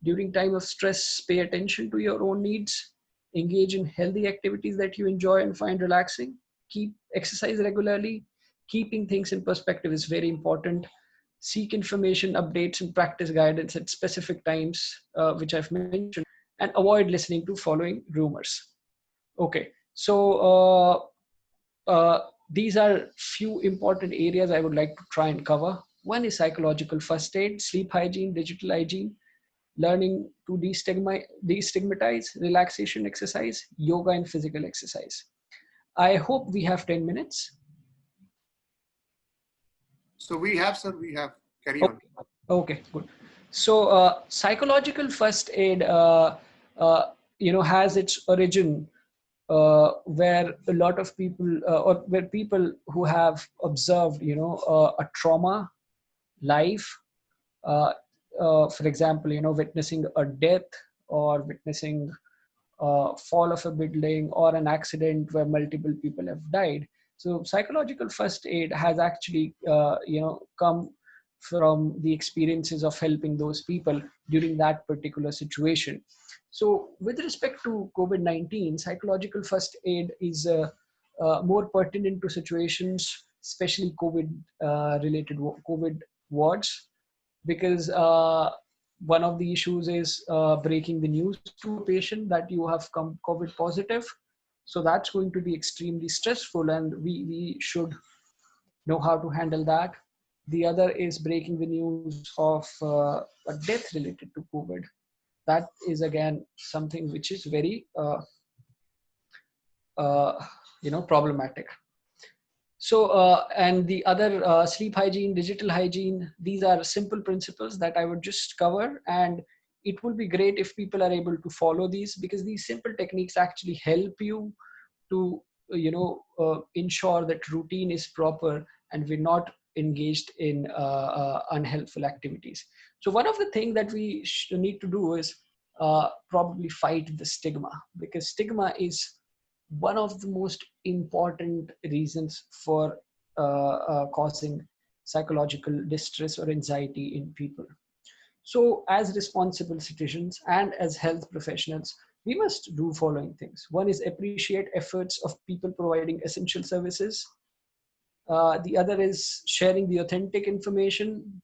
During time of stress, pay attention to your own needs. Engage in healthy activities that you enjoy and find relaxing. Keep exercise regularly. Keeping things in perspective is very important. Seek information, updates, and practice guidance at specific times, which I've mentioned, and avoid listening to following rumors. Okay, so these are few important areas I would like to try and cover. One is psychological first aid, sleep hygiene, digital hygiene, learning to destigmatize, relaxation exercise, yoga, and physical exercise. I hope we have 10 minutes. So we have, sir, we have. Carry on. Okay, okay, good. So psychological first aid, has its origin where a lot of people, or where people who have observed, a trauma live, for example, witnessing a death or witnessing fall of a building or an accident where multiple people have died. So psychological first aid has actually, come from the experiences of helping those people during that particular situation. So with respect to COVID-19, psychological first aid is more pertinent to situations, especially COVID-related COVID wards, because one of the issues is breaking the news to a patient that you have come COVID positive. So that's going to be extremely stressful, and we should know how to handle that. The other is breaking the news of a death related to COVID. That is again something which is very problematic. So, and the other sleep hygiene, digital hygiene, these are simple principles that I would just cover. And it will be great if people are able to follow these, because these simple techniques actually help you to, ensure that routine is proper and we're not engaged in unhelpful activities. So one of the things that we need to do is probably fight the stigma, because stigma is one of the most important reasons for causing psychological distress or anxiety in people. So as responsible citizens and as health professionals, we must do following things. One is appreciate efforts of people providing essential services. The other is sharing the authentic information,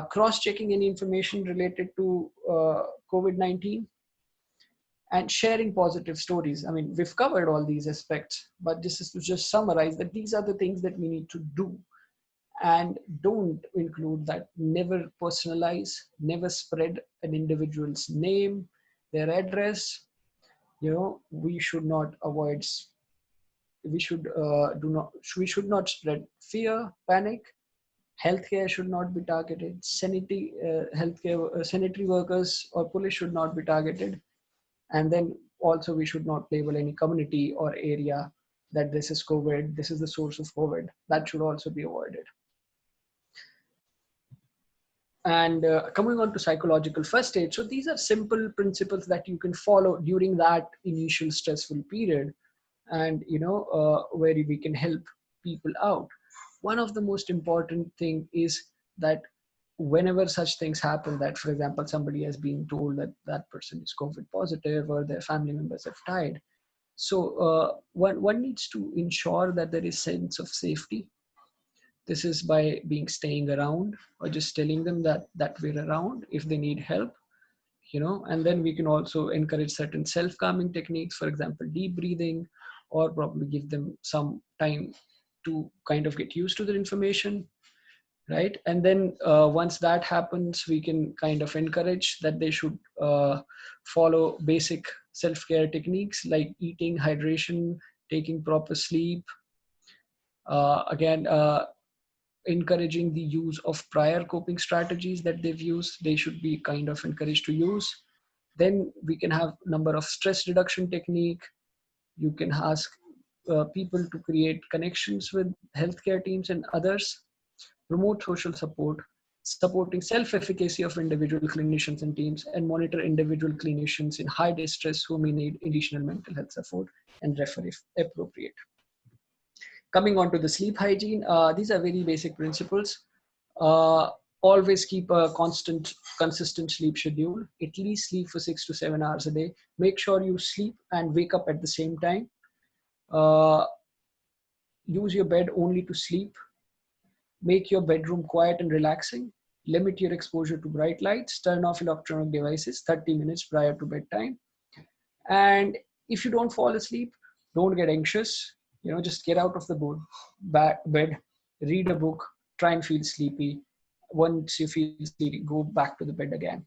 cross-checking any information related to COVID-19, and sharing positive stories. I mean, we've covered all these aspects, but this is to just summarize that these are the things that we need to do. And don't include that. Never personalize, never spread an individual's name, their address. We should not avoid, we should not spread fear, panic. Healthcare should not be targeted. Sanitary workers or police should not be targeted. And then also we should not label any community or area that this is COVID, this is the source of COVID. That should also be avoided. And coming on to psychological first aid. So these are simple principles that you can follow during that initial stressful period, and where we can help people out. one of the most important thing is that whenever such things happen, that for example somebody has been told that that person is COVID positive or their family members have died, so one needs to ensure that there is sense of safety. This is by being staying around or just telling them that we're around if they need help, and then we can also encourage certain self-calming techniques, for example deep breathing, or probably give them some time to kind of get used to the information, right? And then once that happens, we can kind of encourage that they should follow basic self-care techniques like eating, hydration, taking proper sleep, again encouraging the use of prior coping strategies that they've used, they should be kind of encouraged to use. Then we can have number of stress reduction technique. You can ask people to create connections with healthcare teams and others, promote social support, supporting self-efficacy of individual clinicians and teams, and monitor individual clinicians in high distress who may need additional mental health support and refer if appropriate. Coming on to the sleep hygiene, these are very basic principles. Uh, Always keep a consistent sleep schedule. At least sleep for 6 to 7 hours a day. Make sure you sleep and wake up at the same time. Uh, Use your bed only to sleep. Make your bedroom quiet and relaxing. Limit your exposure to bright lights. Turn off electronic devices 30 minutes prior to bedtime. And if you don't fall asleep, don't get anxious. Just get out of the bed, read a book, try and feel sleepy. Once you feel sleepy, go back to the bed again.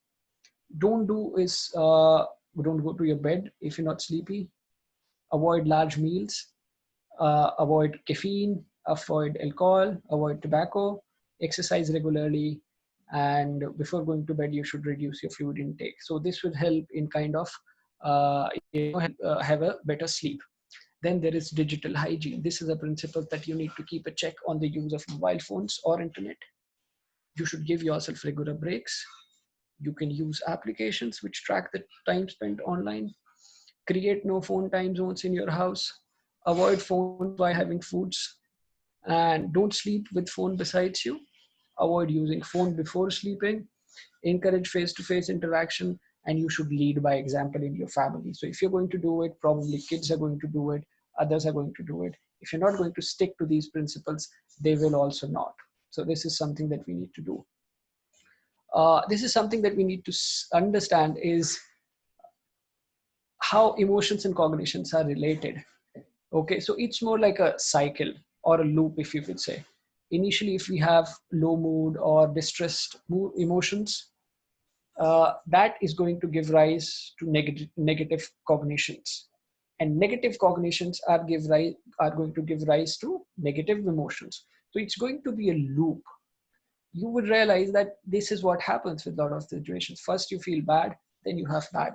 Don't do is don't go to your bed if you're not sleepy. Avoid large meals. Avoid caffeine, avoid alcohol, avoid tobacco, exercise regularly, and before going to bed, you should reduce your fluid intake. So this will help in kind of have a better sleep. Then there is digital hygiene. This is a principle that you need to keep a check on the use of mobile phones or internet. You should give yourself regular breaks. You can use applications which track the time spent online. Create no phone time zones in your house. Avoid phones while having foods, and don't sleep with phone besides you. Avoid using phone before sleeping. Encourage face-to-face interaction, and you should lead by example in your family. So if you're going to do it, probably kids are going to do it, others are going to do it. If you're not going to stick to these principles, they will also not. So this is something that we need to do. This is something that we need to understand is how emotions and cognitions are related. Okay, so it's more like a cycle or a loop, if you could say. Initially, if we have low mood or distressed emotions, that is going to give rise to negative cognitions, and negative cognitions are going to give rise to negative emotions. So it's going to be a loop. You would realize that this is what happens with a lot of situations. First, you feel bad, then you have bad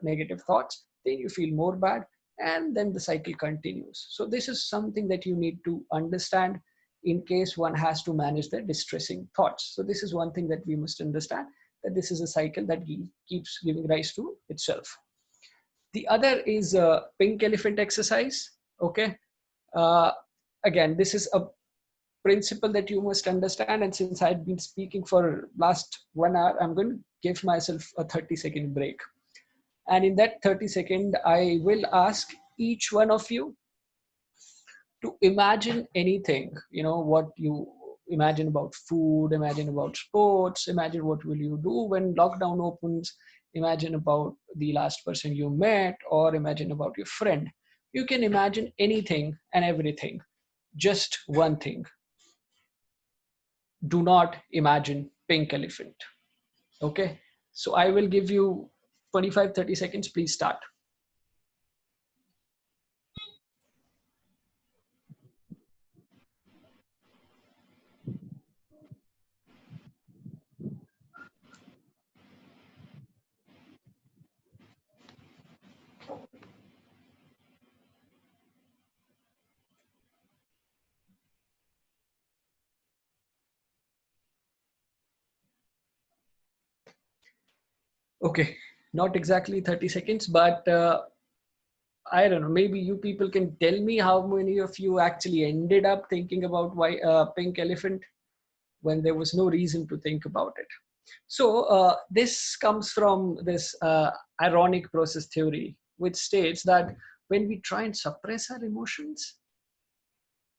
negative thoughts, then you feel more bad, and then the cycle continues. So, this is something that you need to understand in case one has to manage the distressing thoughts. So, this is one thing that we must understand, that this is a cycle that keeps giving rise to itself. The other is a pink elephant exercise. Okay. Uh, Again, this is a principle that you must understand, and since I've been speaking for last 1 hour, I'm going to give myself a 30-second break, and in that 30-second I will ask each one of you to imagine anything, what you imagine about food, imagine about sports, imagine what will you do when lockdown opens, imagine about the last person you met, or imagine about your friend. You can imagine anything and everything, just one thing: do not imagine pink elephant. Okay, so I will give you 25-30 seconds. Please start. Okay, not exactly 30 seconds, but I don't know, maybe you people can tell me how many of you actually ended up thinking about why pink elephant when there was no reason to think about it. So this comes from this ironic process theory, which states that when we try and suppress our emotions,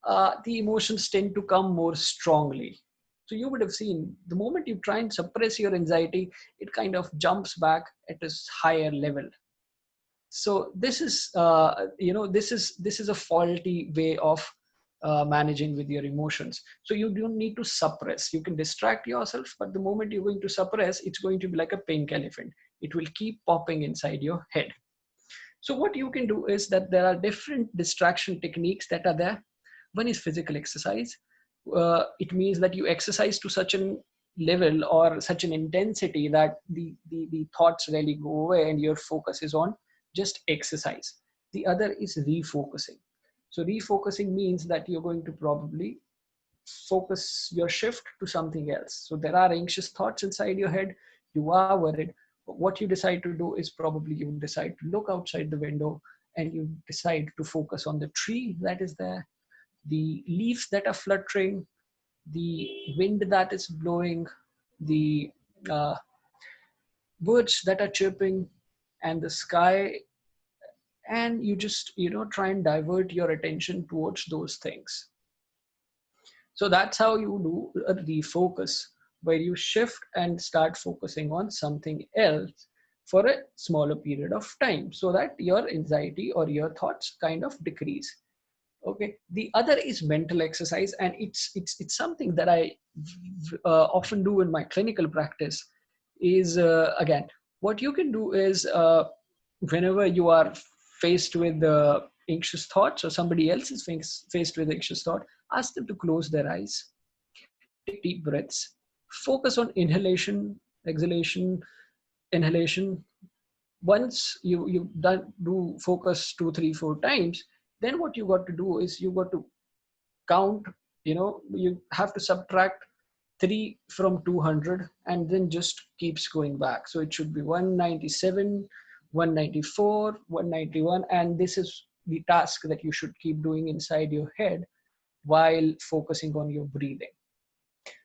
the emotions tend to come more strongly. So you would have seen the moment you try and suppress your anxiety, it kind of jumps back at a higher level. So this is this is a faulty way of managing with your emotions. So you don't need to suppress. You can distract yourself, but the moment you're going to suppress, it's going to be like a pink elephant. It will keep popping inside your head. So what you can do is that there are different distraction techniques that are there. One is physical exercise. It means that you exercise to such an level or such an intensity that the thoughts really go away and your focus is on just exercise. The other is refocusing. So refocusing means that you're going to probably focus your shift to something else. So there are anxious thoughts inside your head. You are worried. But what you decide to do is probably you decide to look outside the window and you decide to focus on the tree that is there, the leaves that are fluttering, the wind that is blowing, the uh, birds that are chirping, and the sky. And you just, try and divert your attention towards those things. So that's how you do a refocus, where you shift and start focusing on something else for a smaller period of time so that your anxiety or your thoughts kind of decrease. Okay, the other is mental exercise, and it's something that I often do in my clinical practice. Is again, what you can do is whenever you are faced with anxious thoughts or somebody else is faced with anxious thought, ask them to close their eyes, take deep breaths, focus on inhalation, exhalation, inhalation. Once you done do focus 2 3 4 times, then what you got to do is you got to count. You have to subtract 3 from 200 and then just keeps going back. So it should be 197, 194, 191, and this is the task that you should keep doing inside your head while focusing on your breathing.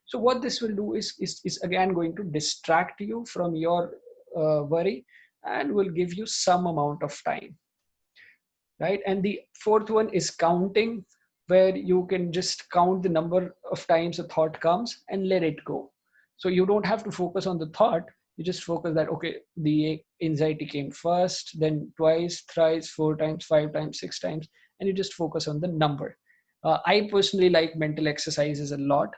So what this will do is again going to distract you from your worry and will give you some amount of time, right? And the fourth one is counting, where you can just count the number of times a thought comes and let it go. So you don't have to focus on the thought. You just focus that, okay, the anxiety came first, then twice, thrice, 4 times, 5 times, 6 times, and you just focus on the number. I personally like mental exercises a lot.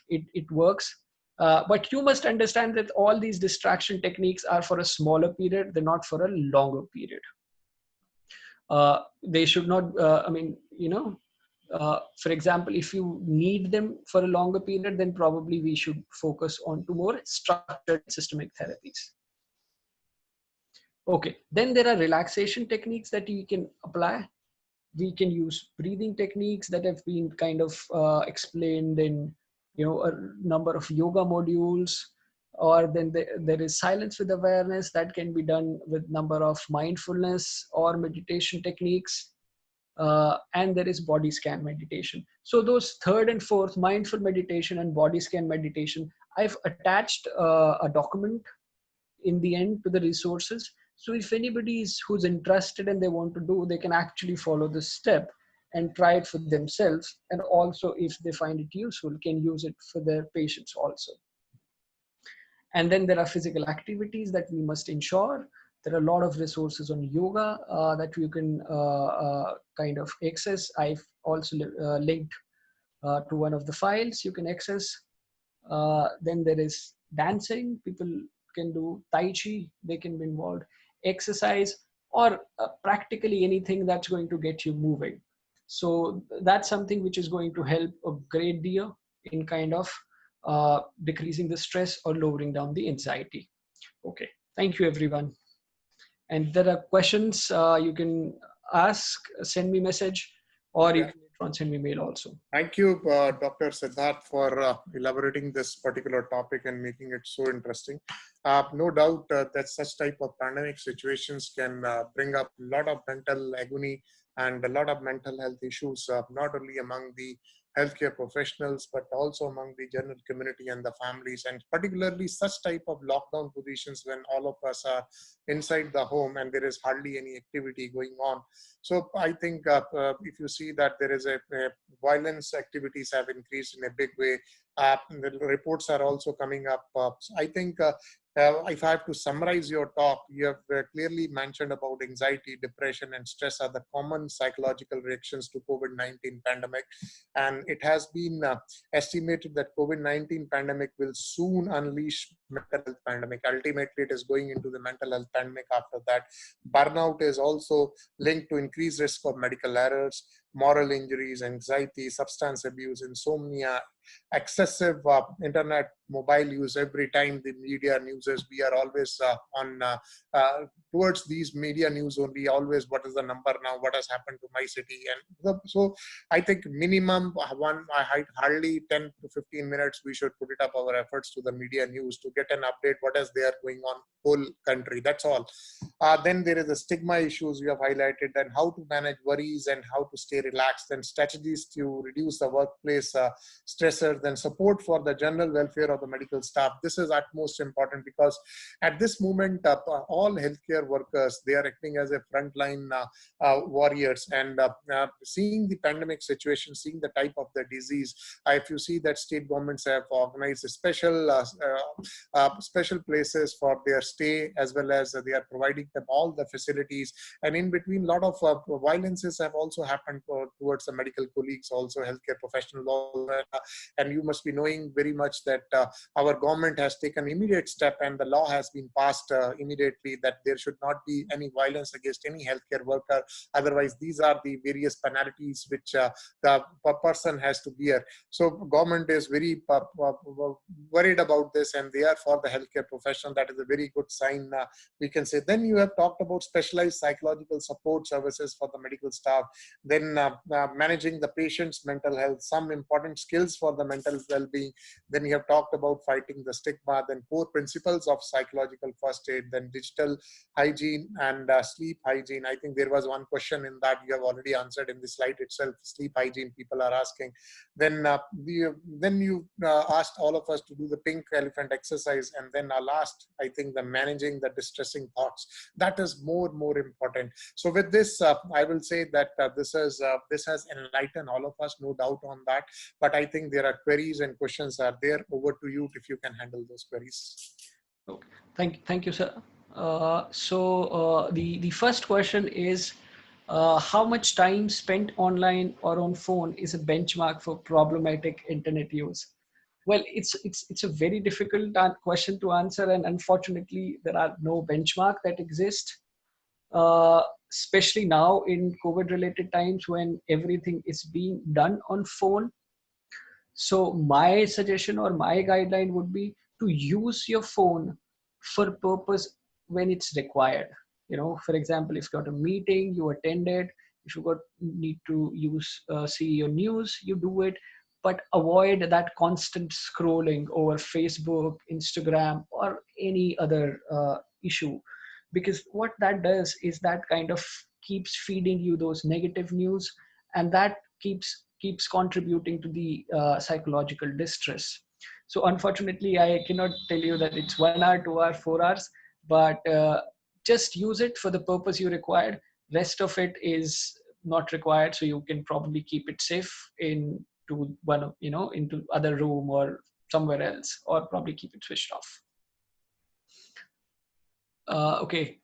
It works. But you must understand that all these distraction techniques are for a smaller period, they're not for a longer period. They should not, for example, if you need them for a longer period, then probably we should focus on to more structured and systemic therapies. Okay, then there are relaxation techniques that you can apply. We can use breathing techniques that have been kind of explained in a number of yoga modules, or then there is silence with awareness that can be done with number of mindfulness or meditation techniques. And there is body scan meditation. So those third and fourth, mindful meditation and body scan meditation, I've attached a document in the end to the resources. So if anybody is who's interested and they want to do, they can actually follow this step and try it for themselves. And also, if they find it useful, can use it for their patients also. And then there are physical activities that we must ensure. There are a lot of resources on yoga that you can kind of access. I've also linked to one of the files you can access. Then there is dancing. People can do Tai Chi. They can be involved. Exercise, or practically anything that's going to get you moving. So that's something which is going to help a great deal in kind of decreasing the stress or lowering down the anxiety. Okay, thank you everyone. And if there are questions, you can ask, send me message, or you Yeah. can send me mail also. Thank you, Dr. Siddharth, for elaborating this particular topic and making it so interesting. No doubt that such type of pandemic situations can bring up a lot of mental agony and a lot of mental health issues, not only among the healthcare professionals, but also among the general community and the families, and particularly such type of lockdown positions when all of us are inside the home and there is hardly any activity going on. So I think if you see that there is a violence activities have increased in a big way. The reports are also coming up. So I think if I have to summarize your talk, you have clearly mentioned about anxiety, depression, and stress are the common psychological reactions to COVID-19 pandemic. And it has been estimated that COVID-19 pandemic will soon unleash mental health pandemic. Ultimately, it is going into the mental health pandemic after that. Burnout is also linked to increased risk of medical errors, moral injuries, anxiety, substance abuse, insomnia, excessive internet mobile use. Every time the media news is, we are always on uh, towards these media news only, always what is the number now, what has happened to my city. And so I think minimum hardly 10 to 15 minutes we should put it up our efforts to the media news to get an update what is there going on whole country. That's all. Then there is the stigma issues you have highlighted, and how to manage worries and how to stay relaxed, and strategies to reduce the workplace stressors, then support for the general welfare of the medical staff. This is utmost important because at this moment, all healthcare workers, they are acting as a frontline warriors, and seeing the pandemic situation, seeing the type of the disease, if you see that state governments have organized a special places for their stay, as well as they are providing them all the facilities. And in between, a lot of violences have also happened towards the medical colleagues, also healthcare professionals. And you must be knowing very much that our government has taken immediate step, and the law has been passed immediately that there should not be any violence against any healthcare worker. Otherwise, these are the various penalties which the person has to bear. So government is very worried about this, and they are for the healthcare profession. That is a very good sign, we can say. Then you have talked about specialized psychological support services for the medical staff, then managing the patient's mental health, some important skills for the mental well-being. Then you have talked about fighting the stigma, then core principles of psychological first aid, then digital hygiene and sleep hygiene. I think there was one question in that you have already answered in the slide itself. Sleep hygiene people are asking. Then you asked all of us to do the pink elephant exercise, and then last, I think, the managing the distressing thoughts. That is more important. So with this, I will say that this has enlightened all of us, no doubt on that. But I think there are queries and questions are there. Over to you if you can handle those queries. Okay. Thank you, sir. The first question is, how much time spent online or on phone is a benchmark for problematic internet use? Well, it's a very difficult question to answer, and unfortunately, there are no benchmark that exist. Especially now in COVID-related times when everything is being done on phone. So my suggestion or my guideline would be to use your phone for purpose when it's required. You know, for example, if you got a meeting, you attend it. If you got need to see your news, you do it. But avoid that constant scrolling over Facebook, Instagram, or any other issue, because what that does is that kind of keeps feeding you those negative news, and that keeps contributing to the psychological distress. So unfortunately, I cannot tell you that it's 1 hour, 2 hour, 4 hours, but just use it for the purpose you required. Rest of it is not required, so you can probably keep it safe into into other room or somewhere else, or probably keep it switched off. Okay.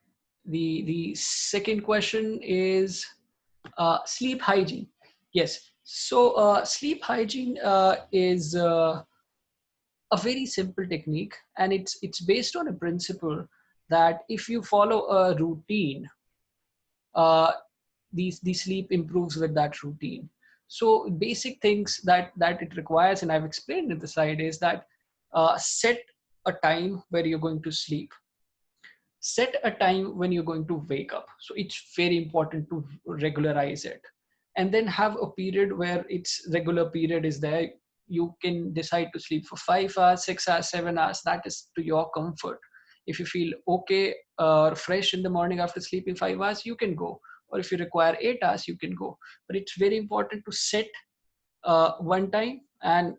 The second question is sleep hygiene. Yes. So sleep hygiene is a very simple technique, and it's based on a principle that if you follow a routine, uh, the sleep improves with that routine. So basic things that it requires, and I've explained in the slide, is that set a time where you're going to sleep, set a time when you're going to wake up. So it's very important to regularize it. and then have a period where its regular period is there. You can decide to sleep for 5 hours, 6 hours, 7 hours. That is to your comfort. If you feel okay or fresh in the morning after sleeping 5 hours, you can go. Or if you require 8 hours, you can go. But it's very important to set one time, and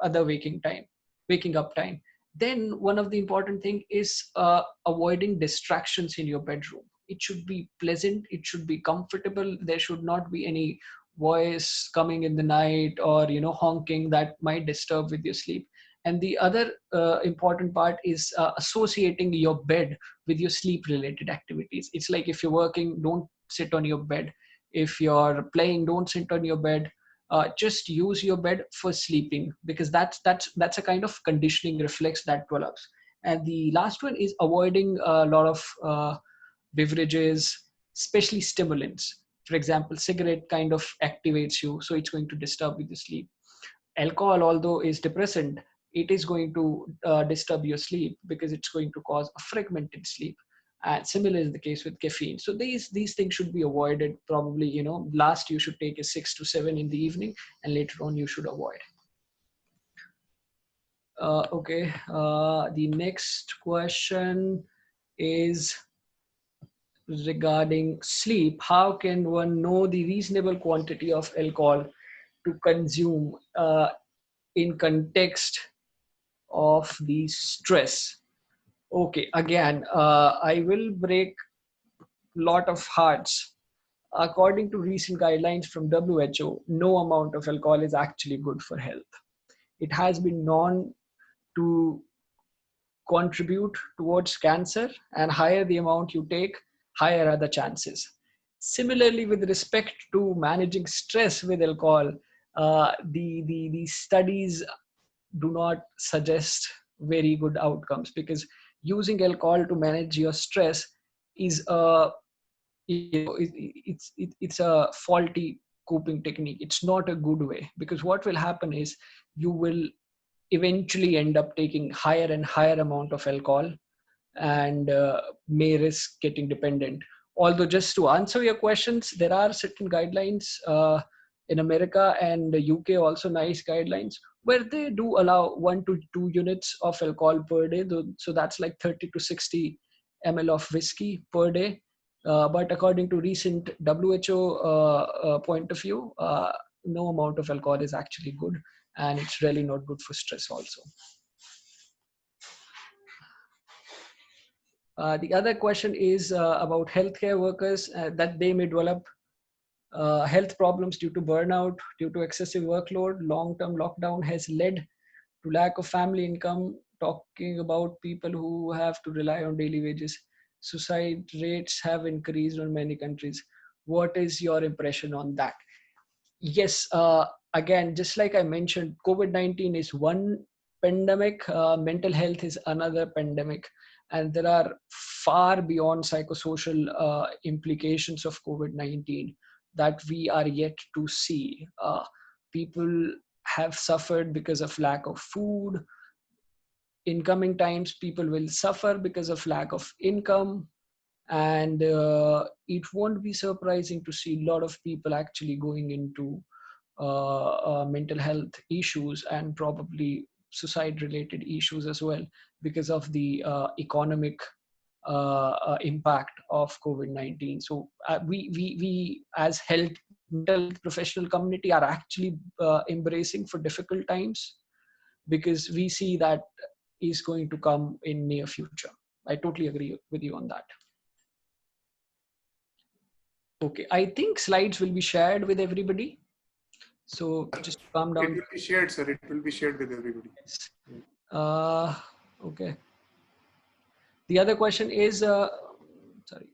other waking up time. Then one of the important thing is avoiding distractions in your bedroom. It should be pleasant, it should be comfortable. There should not be any voice coming in the night, or honking that might disturb with your sleep. And the other important part is associating your bed with your sleep related activities. It's like, if you're working, don't sit on your bed. If you're playing, don't sit on your bed. Just use your bed for sleeping, because that's a kind of conditioning reflex that develops. And the last one is avoiding a lot of beverages, especially stimulants. For example, cigarette kind of activates you, so it's going to disturb with the sleep. Alcohol, although is depressant, it is going to disturb your sleep, because it's going to cause a fragmented sleep. And similar is the case with caffeine. So these things should be avoided. Probably, last you should take is 6 to 7 in the evening, and later on you should avoid. Okay. The next question is regarding sleep. How can one know the reasonable quantity of alcohol to consume in context of the stress? Okay, again, I will break lot of hearts. According to recent guidelines from WHO, no amount of alcohol is actually good for health. It has been known to contribute towards cancer, and higher the amount you take, higher are the chances. Similarly, with respect to managing stress with alcohol, the studies do not suggest very good outcomes, because using alcohol to manage your stress is a it's a faulty coping technique. It's not a good way, because what will happen is you will eventually end up taking higher and higher amount of alcohol, and may risk getting dependent. Although, just to answer your questions, there are certain guidelines in America and the UK, also nice guidelines, where they do allow 1 to 2 units of alcohol per day. So that's like 30 to 60 ml of whiskey per day. But according to recent WHO point of view, no amount of alcohol is actually good, and it's really not good for stress also. The other question is about healthcare workers, that they may develop health problems due to burnout, due to excessive workload. Long-term lockdown has led to lack of family income. Talking about people who have to rely on daily wages. Suicide rates have increased in many countries. What is your impression on that? Yes, again, just like I mentioned, COVID-19 is one pandemic, mental health is another pandemic, and there are far beyond psychosocial implications of COVID-19 that we are yet to see. People have suffered because of lack of food. In coming times, people will suffer because of lack of income, and it won't be surprising to see a lot of people actually going into mental health issues, and probably suicide related issues as well, because of the economic impact of COVID-19. So we as health mental health professional community are actually embracing for difficult times, because we see that is going to come in near future. I totally agree with you on that. Okay, I think slides will be shared with everybody. So just calm It down. will be shared, sir. It will be shared with everybody. Yes. Uh, okay. The other question is, sorry,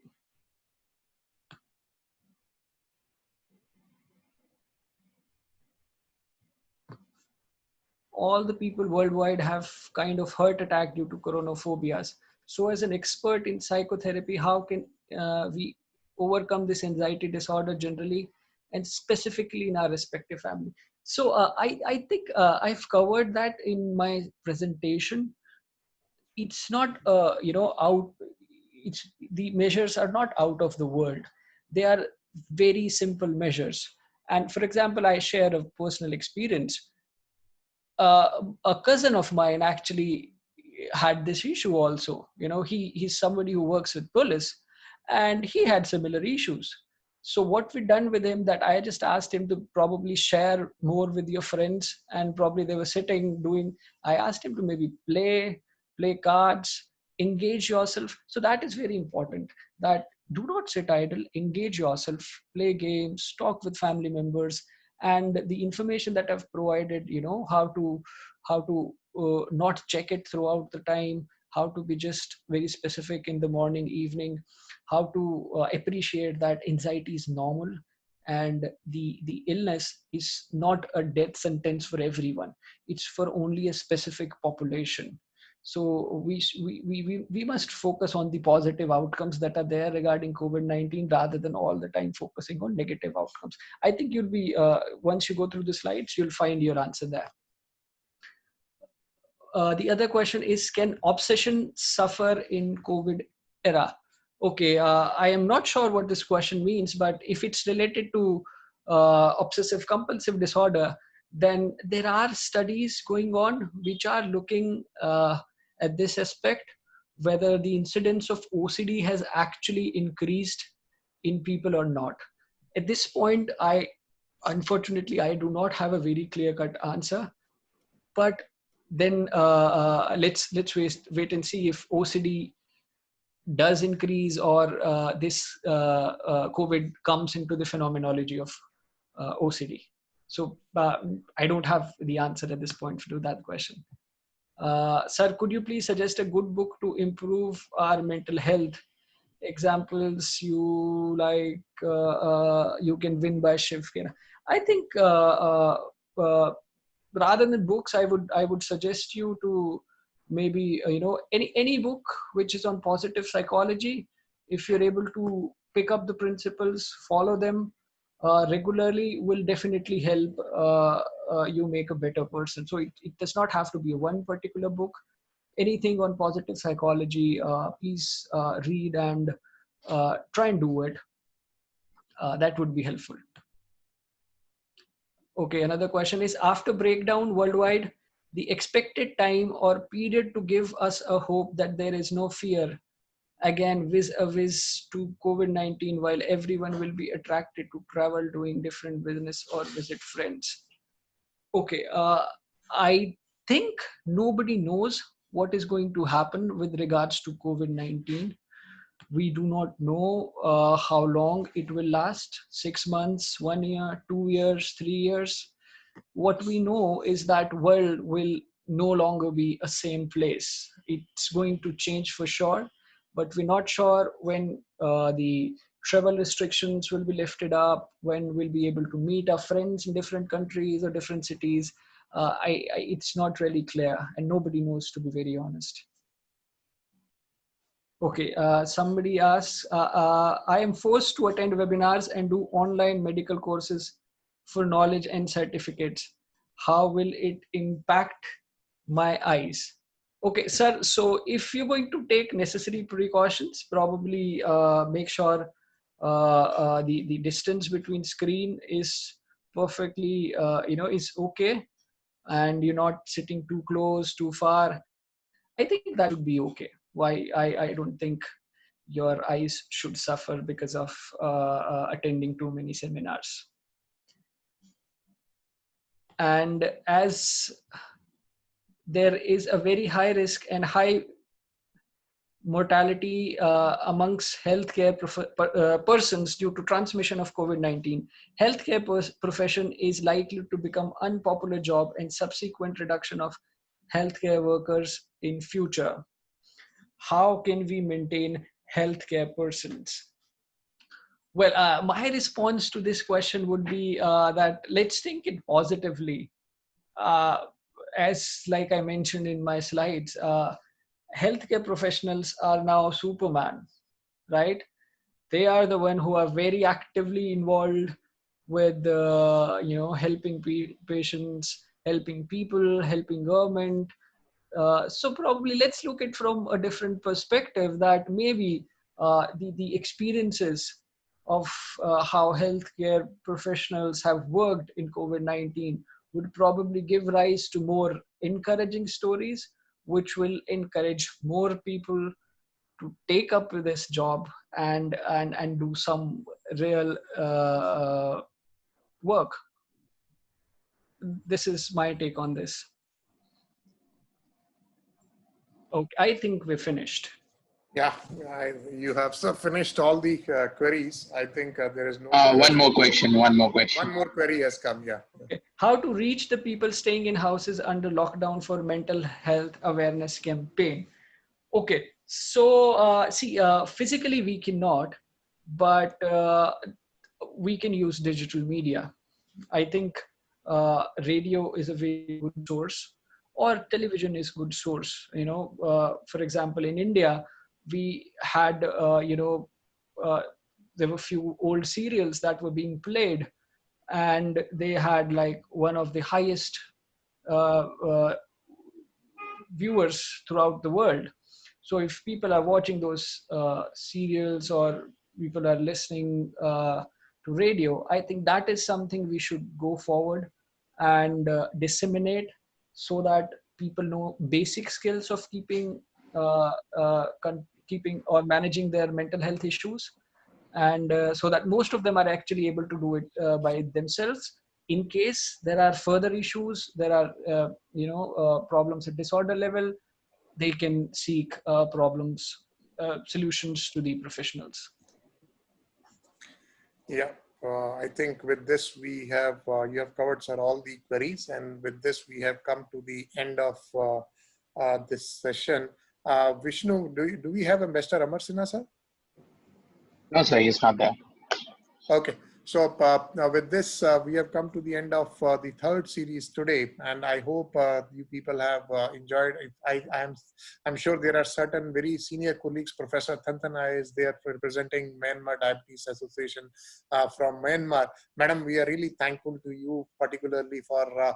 all the people worldwide have kind of heart attack due to coronaphobias. So as an expert in psychotherapy, how can we overcome this anxiety disorder generally, and specifically in our respective family? So I think I've covered that in my presentation. It's not out, it's the measures are not out of the world. They are very simple measures. And for example, I share a personal experience. A cousin of mine actually had this issue also. He's somebody who works with police, and he had similar issues. So what we done with him, that I just asked him to probably share more with your friends, and probably they were sitting doing, I asked him to maybe play cards, engage yourself. So that is very important, that do not sit idle, engage yourself, play games, talk with family members. And the information that I've provided, how to not check it throughout the time, how to be just very specific in the morning, evening, how to appreciate that anxiety is normal, and the illness is not a death sentence for everyone. It's for only a specific population. So we must focus on the positive outcomes that are there regarding COVID-19, rather than all the time focusing on negative outcomes. I think you'll be, once you go through the slides, you'll find your answer there. The other question is, can obsession suffer in COVID era? Okay, I am not sure what this question means, but if it's related to obsessive compulsive disorder, then there are studies going on which are looking at this aspect, whether the incidence of OCD has actually increased in people or not. At this point, unfortunately, I do not have a very clear-cut answer. But then let's wait and see if OCD does increase, or this COVID comes into the phenomenology of OCD. So I don't have the answer at this point to that question. Sir, could you please suggest a good book to improve our mental health? Examples you like, You Can Win by Shiv Khera. I think rather than books, I would suggest you to maybe any book which is on positive psychology. If you're able to pick up the principles, follow them regularly, will definitely help you make a better person. So it does not have to be one particular book. Anything on positive psychology, please read and try and do it. That would be helpful. Okay, another question is, after breakdown worldwide, the expected time or period to give us a hope that there is no fear again vis-a-vis to COVID-19, while everyone will be attracted to travel, doing different business or visit friends. Okay, I think nobody knows what is going to happen with regards to COVID-19. We do not know how long it will last, 6 months, 1 year, 2 years, 3 years. What we know is that world will no longer be a same place. It's going to change for sure, but we're not sure when the travel restrictions will be lifted up, when we'll be able to meet our friends in different countries or different cities. It's not really clear, and nobody knows, to be very honest. Okay, somebody asks, I am forced to attend webinars and do online medical courses for knowledge and certificates. How will it impact my eyes? Okay, sir, so if you're going to take necessary precautions, probably make sure the distance between screen is perfectly, is okay, and you're not sitting too close, too far. I think that should be okay. I don't think your eyes should suffer because of attending too many seminars. And as there is a very high risk and high mortality amongst healthcare persons due to transmission of COVID-19, healthcare profession is likely to become unpopular job and subsequent reduction of healthcare workers in future. How can we maintain healthcare persons? Well, my response to this question would be that let's think it positively. Uh, as like I mentioned in my slides, healthcare professionals are now Superman, right? They are the one who are very actively involved with, helping patients, helping people, helping government. So probably let's look at from a different perspective, that maybe the experiences of how healthcare professionals have worked in COVID-19 would probably give rise to more encouraging stories, which will encourage more people to take up this job and do some real work. This is my take on this. Okay, I think we're finished. Yeah, you have finished all the queries. I think there is no further. One more question. One more One question. more query has come. Yeah. Okay. How to reach the people staying in houses under lockdown for mental health awareness campaign? Okay, so see, physically we cannot, but we can use digital media. I think radio is a very good source, or television is good source. For example, in India, we had uh, there were few old serials that were being played, and they had like one of the highest uh, uh, viewers throughout the world. So if people are watching those serials or people are listening to radio, I think that is something we should go forward and disseminate, so that people know basic skills of keeping or managing their mental health issues, and so that most of them are actually able to do it by themselves. In case there are further issues, there are problems at disorder level, they can seek solutions to the professionals. Yeah. I think with this we have you have covered, sir, all the queries, and with this we have come to the end of this session. Vishnu, do we have Mr. Amar Sinha, sir? No, sir, he's not there. Okay, so now with this, we have come to the end of the third series today, and I hope you people have enjoyed. I'm sure there are certain very senior colleagues. Professor Thantana is there representing Myanmar Diabetes Association from Myanmar. Madam, we are really thankful to you, particularly for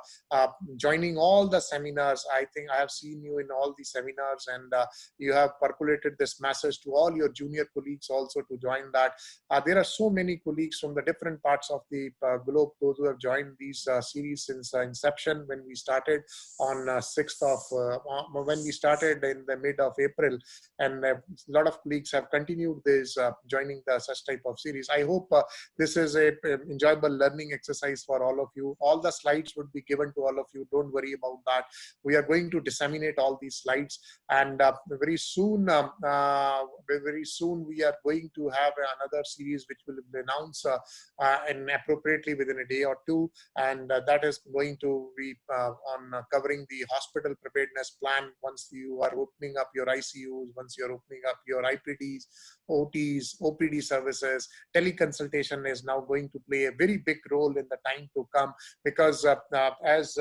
joining all the seminars. I think I have seen you in all the seminars, and you have percolated this message to all your junior colleagues also to join that. There are so many colleagues from the different parts of the globe, those who have joined these series since inception when we started on 6th of, when we started in the mid of April, and a lot of colleagues have continued this joining the such type of series. I hope this is a enjoyable learning exercise for all of you. All the slides would be given to all of you. Don't worry about that. We are going to disseminate all these slides, and very soon we are going to have another series which will be announced and appropriately within a day or two, and that is going to be on covering the hospital preparedness plan. Once you are opening up your ICUs, once you're opening up your IPDs, OTs, OPD services, teleconsultation is now going to play a very big role in the time to come, because as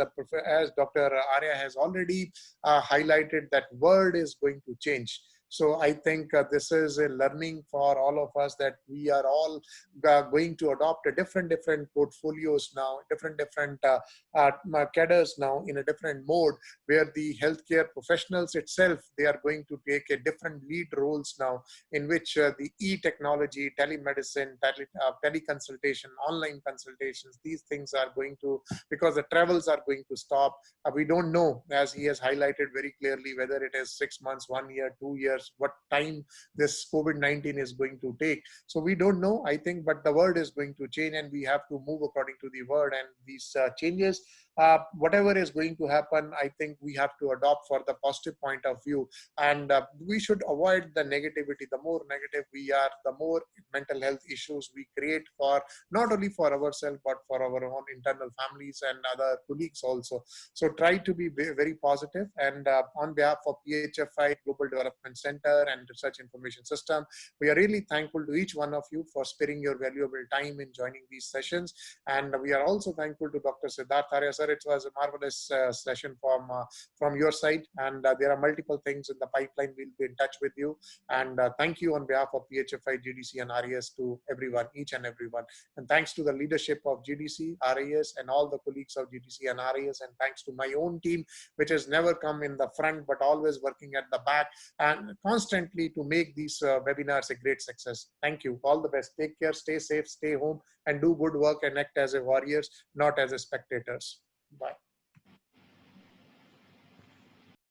Dr. Arya has already highlighted, that world is going to change. So I think this is a learning for all of us, that we are all going to adopt a different portfolios now, different cadres now in a different mode, where the healthcare professionals itself, they are going to take a different lead roles now, in which the e-technology, telemedicine, teleconsultation, online consultations, these things are going to, because the travels are going to stop. We don't know, as he has highlighted very clearly, whether it is 6 months, 1 year, 2 years, what time this COVID-19 is going to take. So we don't know, I think, but the world is going to change, and we have to move according to the word. And these changes, whatever is going to happen, I think we have to adopt for the positive point of view. And we should avoid the negativity. The more negative we are, the more mental health issues we create, for not only for ourselves, but for our own internal families and other colleagues also. So try to be very positive. And on behalf of PHFI Global Development Center and Research Information System, we are really thankful to each one of you for sparing your valuable time in joining these sessions. And we are also thankful to Dr. Siddharth Arya sir sir. It was a marvelous session from your side, and there are multiple things in the pipeline. We'll be in touch with you, and thank you on behalf of PHFI, GDC, and RAS to everyone, each and everyone. And thanks to the leadership of GDC, RAS, and all the colleagues of GDC and RAS, and thanks to my own team, which has never come in the front but always working at the back and constantly to make these webinars a great success. Thank you. All the best. Take care, stay safe, stay home, and do good work and act as a warriors, not as a spectators. Bye.